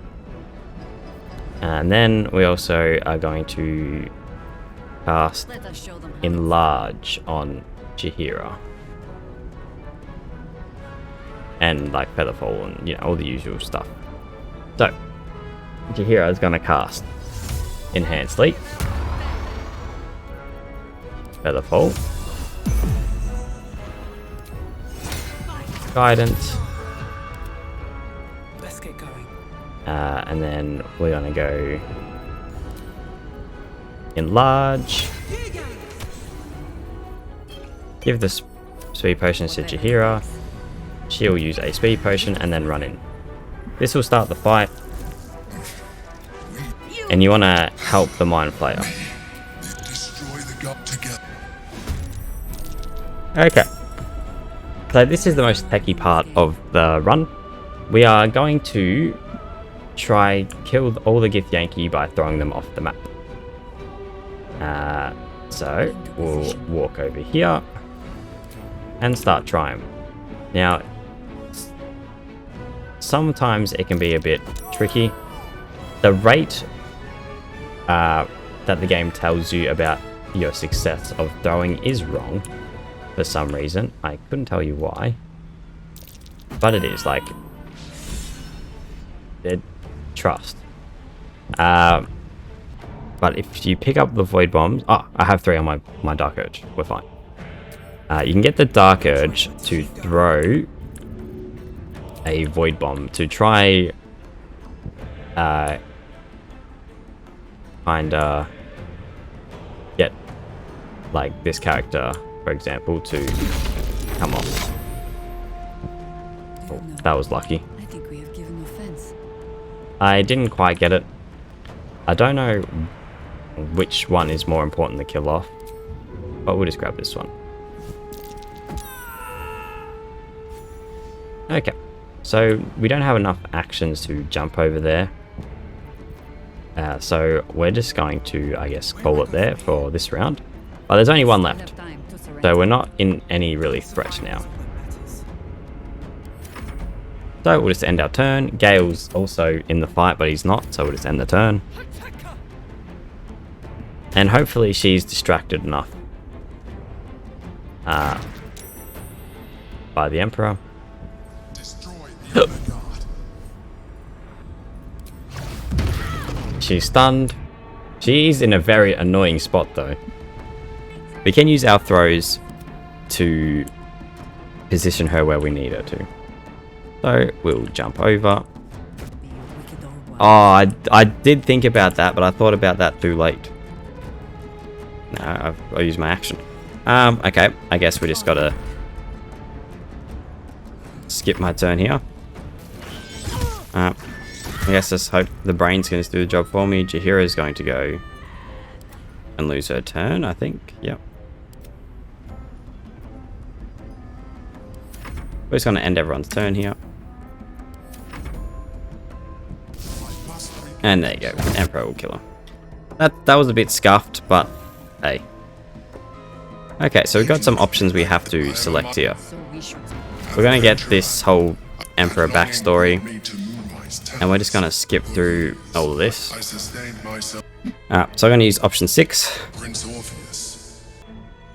And then we also are going to cast Let us show them how. Enlarge on Jaheira. And like Featherfall and, you know, all the usual stuff. So, Jaheira is going to cast Enhanced Sleep, Featherfall, Guidance, Let's get going. and then we're going to go Enlarge, give the Speed Potion to Jaheira, she'll use a Speed Potion and then run in. This will start the fight, and you want to help the Mind Flayer. Destroy the god together. Okay, so this is the most techie part of the run. We are going to try kill all the Githyanki by throwing them off the map. So we'll walk over here and start trying. Now, sometimes it can be a bit tricky. The rate that the game tells you about your success of throwing is wrong. for some reason. I couldn't tell you why. But it is, like... trust. But if you pick up the Void Bombs... Oh, I have 3 on my Dark Urge. We're fine. You can get the Dark Urge to throw a Void Bomb to try... kinda... get, like, this character, for example, to come off. Oh, that was lucky. I think we have given offense. I didn't quite get it. I don't know which one is more important to kill off, but we'll just grab this one. Okay, so we don't have enough actions to jump over there. So we're just going to, I guess, call it there for this round. But there's only one left, so we're not in any really threat now. So we'll just end our turn. Gale's also in the fight, but he's not, so we'll just end the turn. And hopefully she's distracted enough by the Emperor. She's stunned. She's in a very annoying spot though. We can use our throws to position her where we need her to. So we'll jump over. Oh, I did think about that, but I thought about that too late. No, I'll use my action. Okay, I guess we just gotta skip my turn here. I guess let's hope the brain's going to do the job for me. Jaheira's going to go and lose her turn, I think. Yep. We're just going to end everyone's turn here. And there you go. Emperor will kill her. That was a bit scuffed, but hey. Okay, so we've got some options we have to select here. We're going to get this whole Emperor backstory. And we're just going to skip through all of this. So I'm going to use option 6.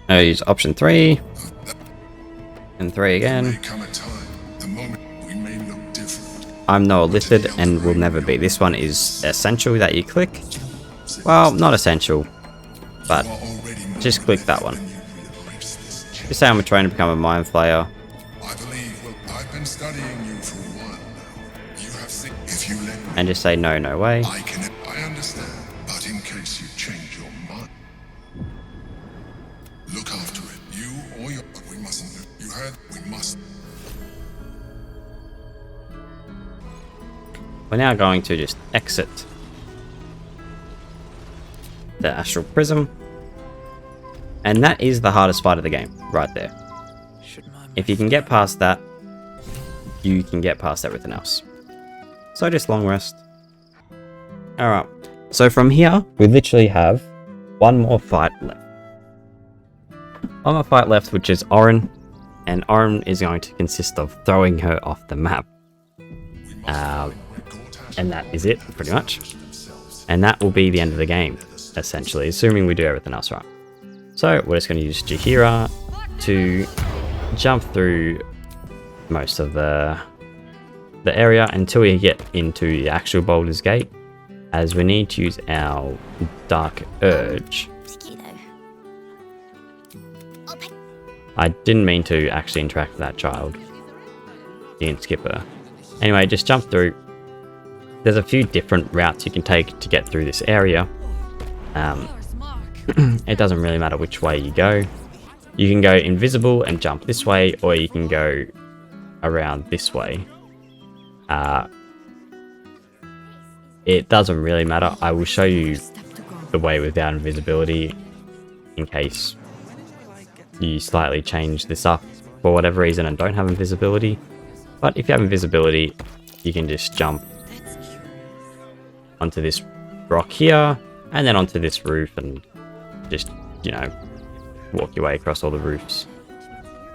I'll use option 3. And 3 again. I'm Noah Lifted and will never be. This one is essential that you click. Well, not essential. But just click that one. Just say I'm trying to become a Mind Flayer. And just say no, no way. I understand, but in case you change your mind, look after it. You or your, but we mustn't. You heard? We must. We're now going to just exit the Astral Prism. And that is the hardest fight of the game, right there. If you can get past that, you can get past everything else. So just long rest. Alright, so from here, we literally have one more fight left. One more fight left, which is Auron. And Auron is going to consist of throwing her off the map. And that is it, pretty much. And that will be the end of the game, essentially, assuming we do everything else right. So we're just going to use Jaheira to jump through most of the area until we get into the actual Baldur's Gate, as we need to use our Dark Urge. I didn't mean to actually interact with that child. You can skip her. Anyway, just jump through. There's a few different routes you can take to get through this area. It doesn't really matter which way you go. You can go invisible and jump this way, or you can go around this way. It doesn't really matter. I will show you the way without invisibility in case you slightly change this up for whatever reason and don't have invisibility. But if you have invisibility, you can just jump onto this rock here and then onto this roof and just, you know, walk your way across all the roofs.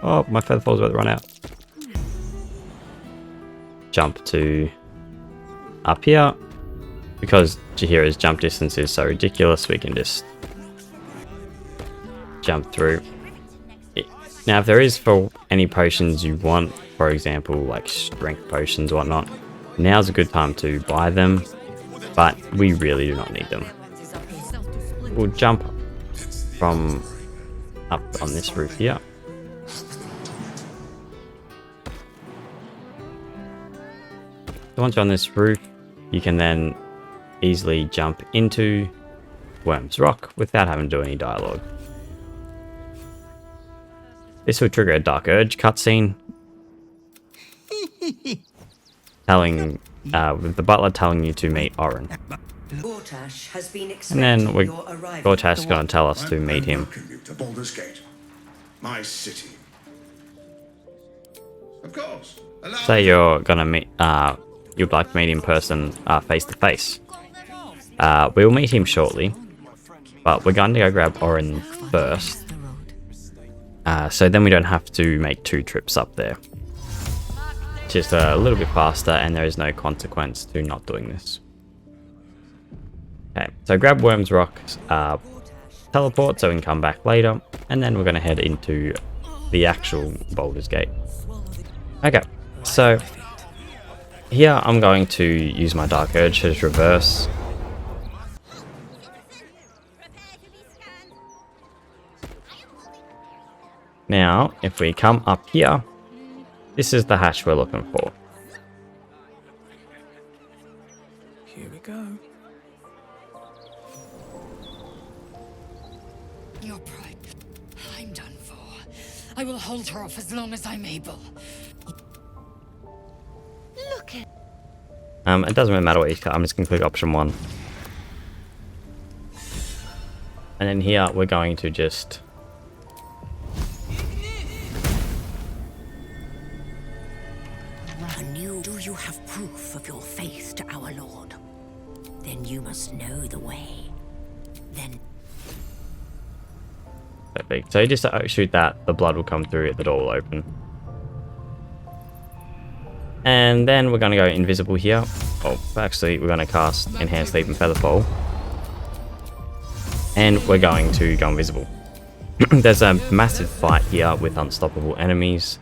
Oh, my feather fall's about to run out. Jump to up here. Because Jaheira's jump distance is so ridiculous, we can just jump through. Now, if there is for any potions you want, for example, like strength potions or whatnot, now's a good time to buy them, but we really do not need them. We'll jump from up on this roof here. So once you're on this roof, you can then easily jump into Worm's Rock without having to do any dialogue. This will trigger a Dark Urge cutscene, telling with the butler telling you to meet Orin. And then Gortash is going to tell us to meet him. Welcome you to Baldur's Gate, my city. Of course. Say you're gonna meet, you'd like to meet in person, face to face. We'll meet him shortly, but we're going to go grab Orin first. So then we don't have to make 2 trips up there. Just a little bit faster, and there is no consequence to not doing this. Okay, so grab Worm's Rock, teleport so we can come back later, and then we're going to head into the actual Baldur's Gate. Okay, so here I'm going to use my Dark Urge to reverse. Now, if we come up here, this is the hatch we're looking for. Here we go. Your pride. I'm done for. I will hold her off as long as I'm able. Look at It doesn't really matter what you cut, I'm just going to click option 1. And then here we're going to just... Do you have proof of your faith to our Lord? Then you must know the way. Then Perfect. So you just shoot that, the blood will come through, the door will open. And then we're going to go invisible here. Oh, actually, we're going to cast Enhanced Sleep and Featherfall. And we're going to go invisible. There's a massive fight here with unstoppable enemies.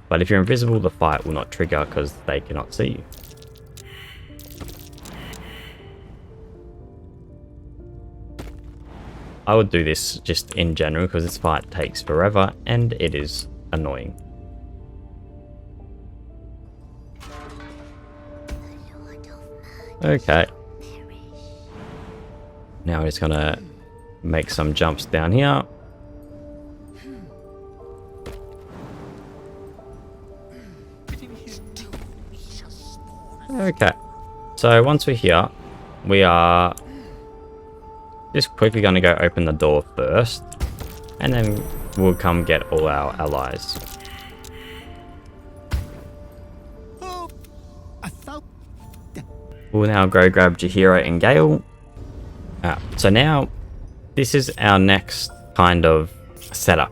But if you're invisible, the fight will not trigger because they cannot see you. I would do this just in general because this fight takes forever and it is annoying. Okay. Now we're just gonna make some jumps down here. Okay. So once we're here, we are just quickly going to go open the door first, and then we'll come get all our allies. We'll now go grab Jaheira and Gale. So now, this is our next kind of setup,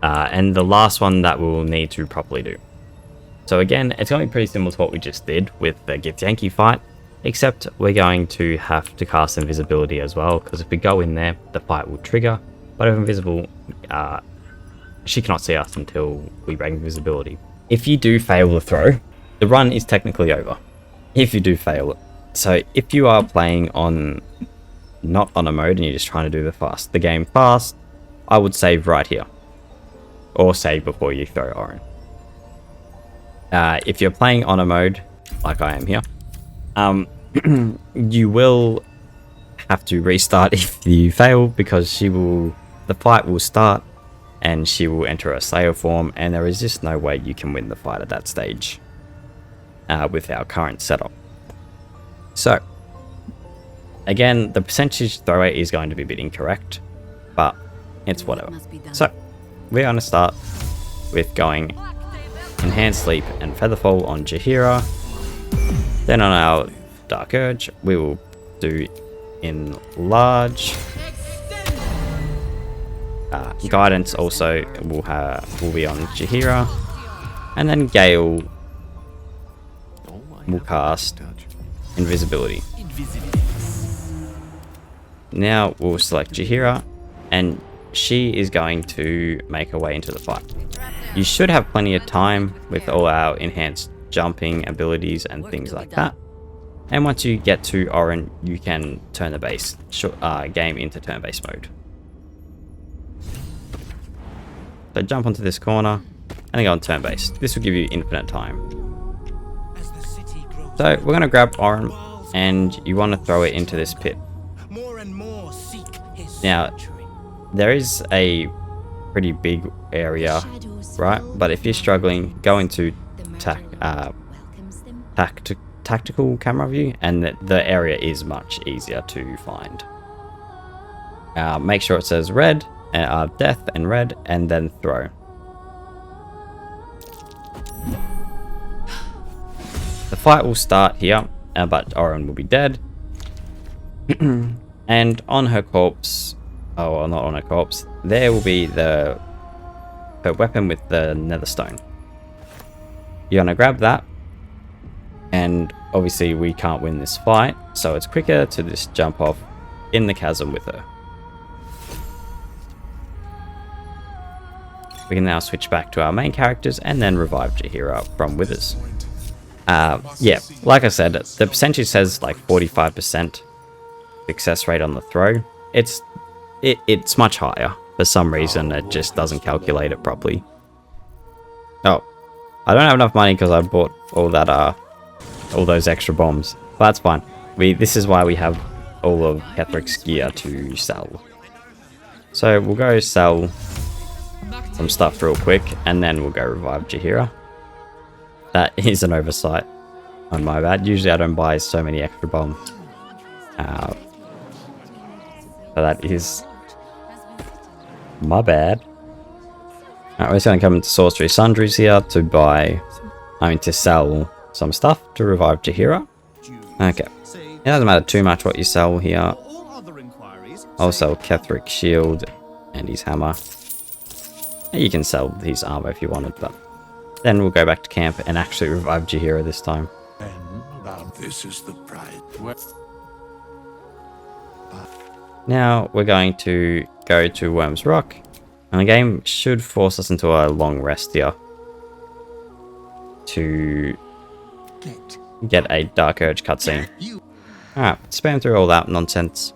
and the last one that we'll need to properly do. So again, it's going to be pretty similar to what we just did with the Githyanki fight, except we're going to have to cast invisibility as well, because if we go in there, the fight will trigger, but if invisible, she cannot see us until we break invisibility. If you do fail the throw, the run is technically over. If you do fail it. So if you are playing on not on a mode and you're just trying to do the game fast, I would save right here. Or save before you throw Orin. If you're playing on a mode, like I am here, you will have to restart if you fail, because the fight will start and she will enter a Slayer form, and there is just no way you can win the fight at that stage with our current setup. So, again, the percentage throw rate is going to be a bit incorrect, but it's whatever. So, we're going to start with going Enhanced Sleep and Featherfall on Jaheira. Then on our Dark Urge, we will do Enlarge. Guidance also will be on Jaheira. And then Gale will cast Invisibility. Now we'll select Jaheira, and she is going to make her way into the fight. You should have plenty of time with all our enhanced jumping abilities and things like that. And once you get to Orin, you can turn the game into turn-based mode. So jump onto this corner and go on turn-based. This will give you infinite time. So we're going to grab Orin and you want to throw it into this pit. Now, there is a pretty big area, right? But if you're struggling, go into tactical camera view, and the area is much easier to find. Make sure it says red, death and red, and then throw. The fight will start here, but Orin will be dead. And on her corpse, oh, well, not on her corpse, there will be her weapon with the nether stone. You're gonna grab that, and obviously we can't win this fight, so it's quicker to just jump off in the chasm with her. We can now switch back to our main characters and then revive Jaheira from Withers. Yeah, like I said, the percentage says like 45% success rate on the throw. It's much higher. For some reason, it just doesn't calculate it properly. Oh, I don't have enough money because I bought all those extra bombs. But that's fine. This is why we have all of Kethric's gear to sell. So we'll go sell some stuff real quick, and then we'll go revive Jaheira. That is an oversight on my bad. Usually I don't buy so many extra bombs. So that is my bad. Alright, we're just going to come into Sorcery Sundries here to sell some stuff to revive Jaheira. Okay. It doesn't matter too much what you sell here. I'll sell Kethric's shield and his hammer. You can sell his armor if you wanted, but then we'll go back to camp and actually revive Jaheira this time. This is the pride. Now we're going to go to Worm's Rock, and the game should force us into a long rest here to get a Dark Urge cutscene. Alright, spam through all that nonsense,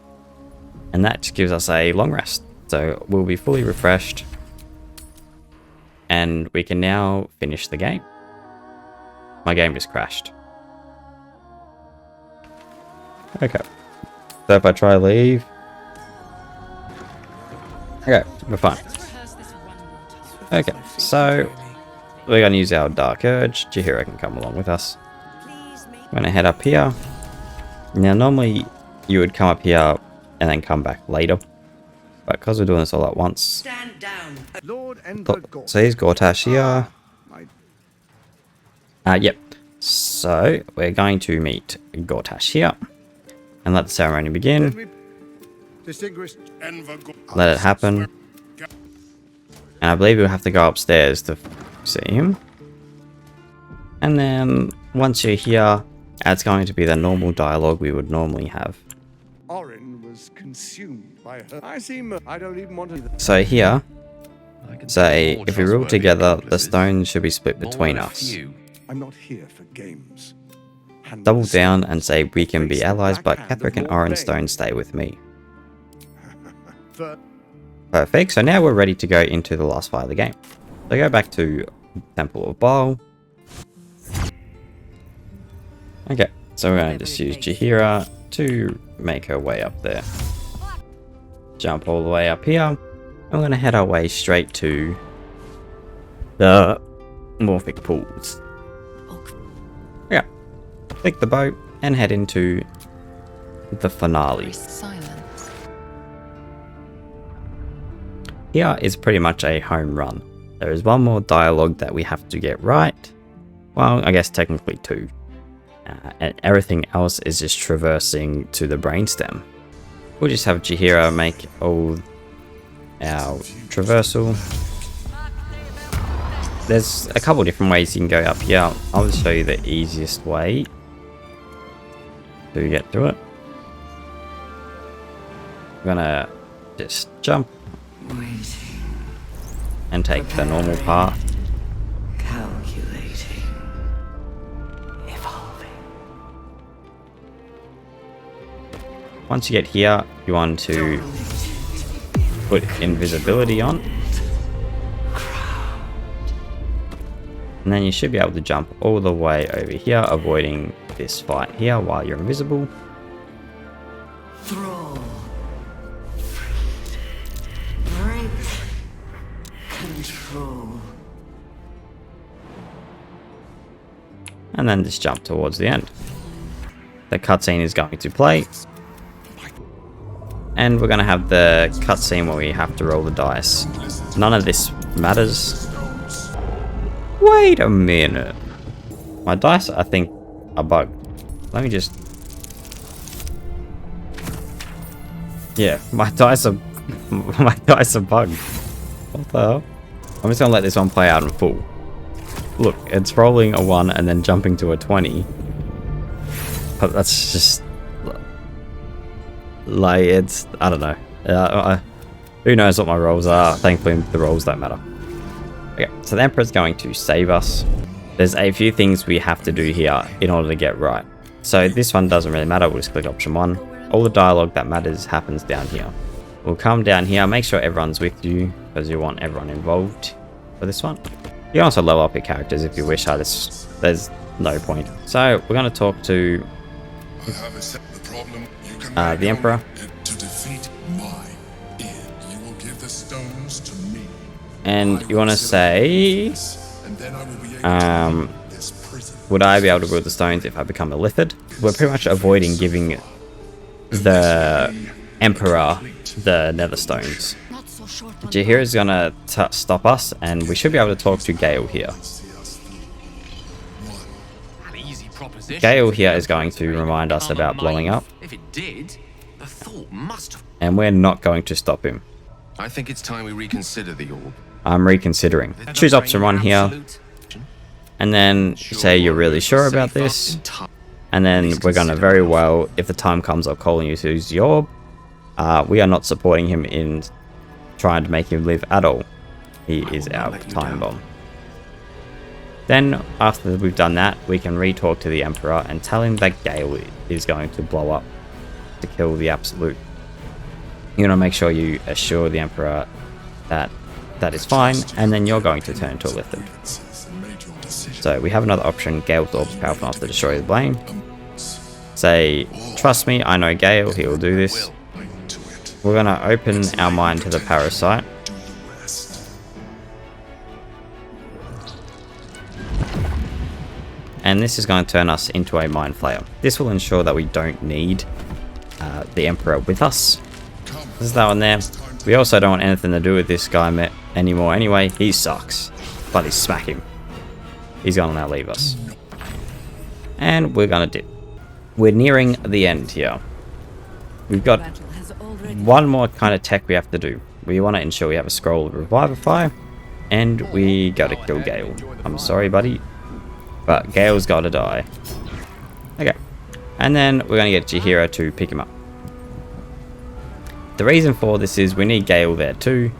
and that just gives us a long rest. So we'll be fully refreshed, and we can now finish the game. My game just crashed. Okay, so if I try leave, okay, we're fine. Okay, so we're going to use our Dark Urge. Jaheira can come along with us. I'm going to head up here. Now normally you would come up here and then come back later, but because we're doing this all at once. Stand down. So here's Gortash here. Yep. So we're going to meet Gortash here and let the ceremony begin. Let it happen. And I believe we'll have to go upstairs to see him. And then once you're here, it's going to be the normal dialogue we would normally have. Orin was consumed by her. I don't even want to. So here, say if we rule together, the stone should be split between us. I'm not here for games. Double down and say we can be allies, but Ketheric and Orin Stone stay with me. Perfect, so now we're ready to go into the last fight of the game. So go back to Temple of Baal. Okay, so we're going to just use Jaheira to make her way up there. Jump all the way up here. And we're going to head our way straight to the Morphic Pools. Yeah, click the boat and head into the finale. Silence. Here is pretty much a home run. There is one more dialogue that we have to get right. Well, I guess technically two. And everything else is just traversing to the brainstem. We'll just have Jaheira make all our traversal. There's a couple different ways you can go up here. I'll just show you the easiest way to get through it. I'm gonna just jump and take the normal path. Calculating. Evolving. Once you get here, you want to put invisibility on. And then you should be able to jump all the way over here, avoiding this fight here while you're invisible. Thrall. Break. Control. And then just jump towards the end. The cutscene is going to play. And we're going to have the cutscene where we have to roll the dice. None of this matters. Wait a minute. My dice, I think, are bugged. Let me just... Yeah, my dice are bugged. What the hell? I'm just gonna let this one play out in full. Look, it's rolling a 1 and then jumping to a 20. But that's just... Like, it's... I don't know. Who knows what my rolls are. Thankfully, the rolls don't matter. Okay, so the Emperor's going to save us. There's a few things we have to do here in order to get right. So this one doesn't really matter. We'll just click option 1. All the dialogue that matters happens down here. We'll come down here, make sure everyone's with you, because you want everyone involved for this one. You can also level up your characters if you wish. There's no point. So we're going to talk to I have accepted the problem. You can the make Emperor. to defeat my end. You will give the stones to me. And you want to say, And then I will be able to leave this prison. would I be able to wield the stones if I become a Lithid? We're pretty much avoiding giving the Emperor the Nether Stones. Not so short on Jaheira is gonna stop us, and we should be able to talk to Gale here. An easy proposition. Gale here is going to remind us Calm about a blowing mind. up, If it did, the thought must have. and we're not going to stop him. I think it's time we reconsider the orb. I'm reconsidering. Choose option 1 here, Absolute. and then say you're really sure about this, and then we're gonna very well, if the time comes of calling you to use the orb, we are not supporting him in trying to make him live at all. He is our time bomb. Then, after we've done that, we can re-talk to the Emperor and tell him that Gale is going to blow up to kill the Absolute. You want to make sure you assure the Emperor that that is fine, and then you're going to turn into a Lithid. So we have another option. Gale's orb is powerful enough to destroy the Blame. Say, trust me, I know Gale, he will do this. We're going to open our mind to the Parasite. And this is going to turn us into a Mind Flayer. This will ensure that we don't need the Emperor with us. There's that one there. We also don't want anything to do with this guy anymore anyway. He sucks. Bloody smack him. He's going to now leave us. And we're going to dip. We're nearing the end here. We've got battle has already one more kind of tech we have to do. We want to ensure we have a scroll of Revivify. And we got to kill Gale. I'm sorry, buddy. But Gale's got to die. Okay. And then we're going to get Jaheira to pick him up. The reason for this is we need Gale there too.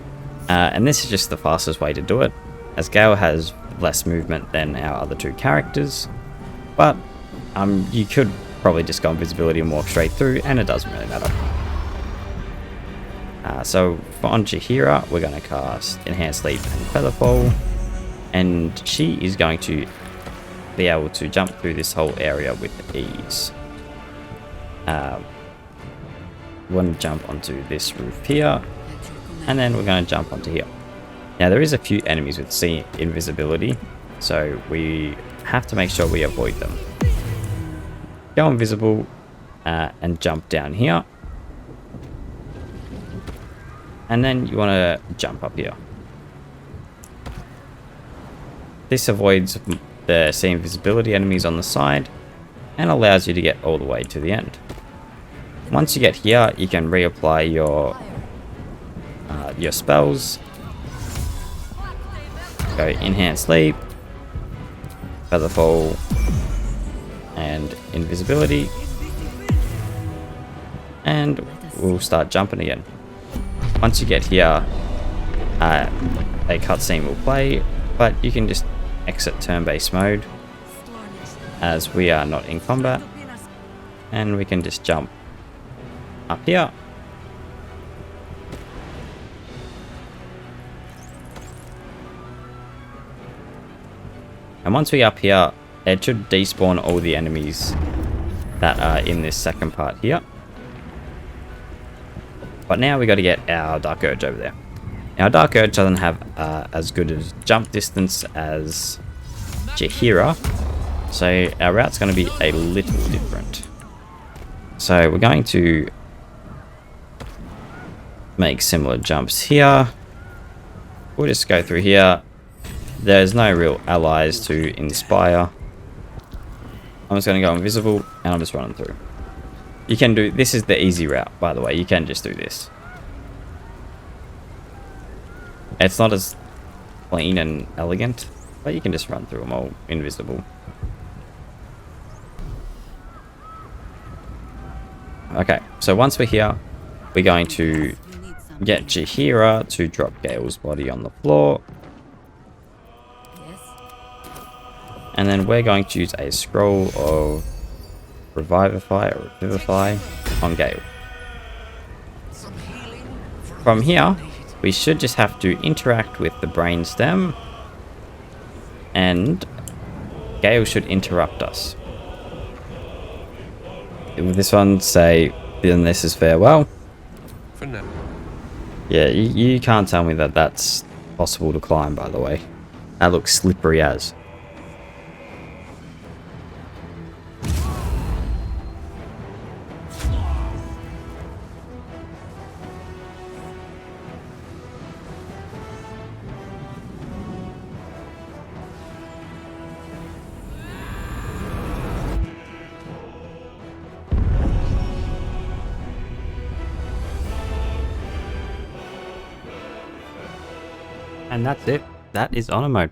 And this is just the fastest way to do it, as Gale has less movement than our other two characters. But you could probably just go invisibility and walk straight through, and it doesn't really matter. So for on Jaheira, we're going to cast Enhanced Leap and Featherfall, and she is going to be able to jump through this whole area with ease. We're going to jump onto this roof here, and then we're going to jump onto here. Now there is a few enemies with C invisibility, so we have to make sure we avoid them. Go invisible and jump down here, and then you want to jump up here. This avoids the C invisibility enemies on the side and allows you to get all the way to the end. Once you get here, you can reapply your spells. Go Enhanced Leap, Featherfall, and Invisibility, and we'll start jumping again. Once you get here, a cutscene will play, but you can just exit turn-based mode as we are not in combat, and we can just jump up here. And once we're up here, it should despawn all the enemies that are in this second part here. But now we got to get our Dark Urge over there. Now Dark Urge doesn't have as good as jump distance as Jaheira, so our route's going to be a little different. So we're going to make similar jumps here. We'll just go through here. There's no real allies to inspire. I'm just going to go invisible and I'm just running through. You can do, this is the easy route, by the way. You can just do this. It's not as clean and elegant, but you can just run through them all invisible. Okay, so once we're here, we're going to get Jaheira to drop Gale's body on the floor. And then we're going to use a scroll of Revivify or Revivify on Gale. From here, we should just have to interact with the brainstem, and Gale should interrupt us. With this one, say, then this is farewell. For now. Yeah, you can't tell me that that's possible to climb, by the way. That looks slippery as. And that's it. That is Honor Mode.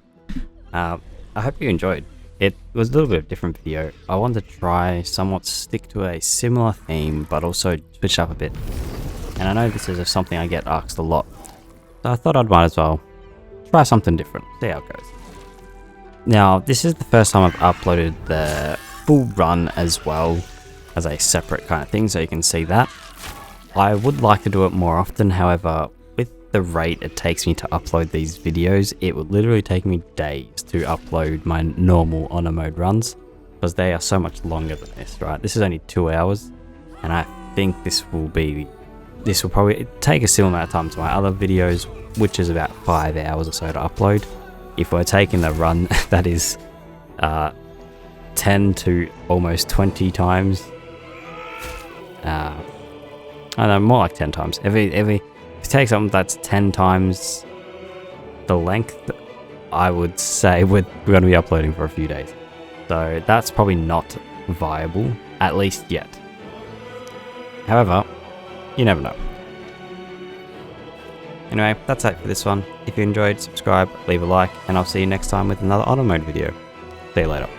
I hope you enjoyed. It was a little bit of a different video. I wanted to try somewhat stick to a similar theme, but also switch up a bit. And I know this is something I get asked a lot, so I thought I might as well try something different, see how it goes. Now, this is the first time I've uploaded the full run as well as a separate kind of thing, so you can see that. I would like to do it more often, however, with the rate it takes me to upload these videos, it would literally take me days to upload my normal Honor Mode runs, because they are so much longer than this, right? This is only 2 hours, and I think this will probably take a similar amount of time to my other videos, which is about 5 hours or so to upload. If we're taking the run, that is 10 to almost 20 times. I don't know, more like 10 times. If you take something that's 10 times the length, I would say we're going to be uploading for a few days. So that's probably not viable, at least yet. However, you never know. Anyway, that's it for this one. If you enjoyed, subscribe, leave a like, and I'll see you next time with another Honor Mode video. See you later.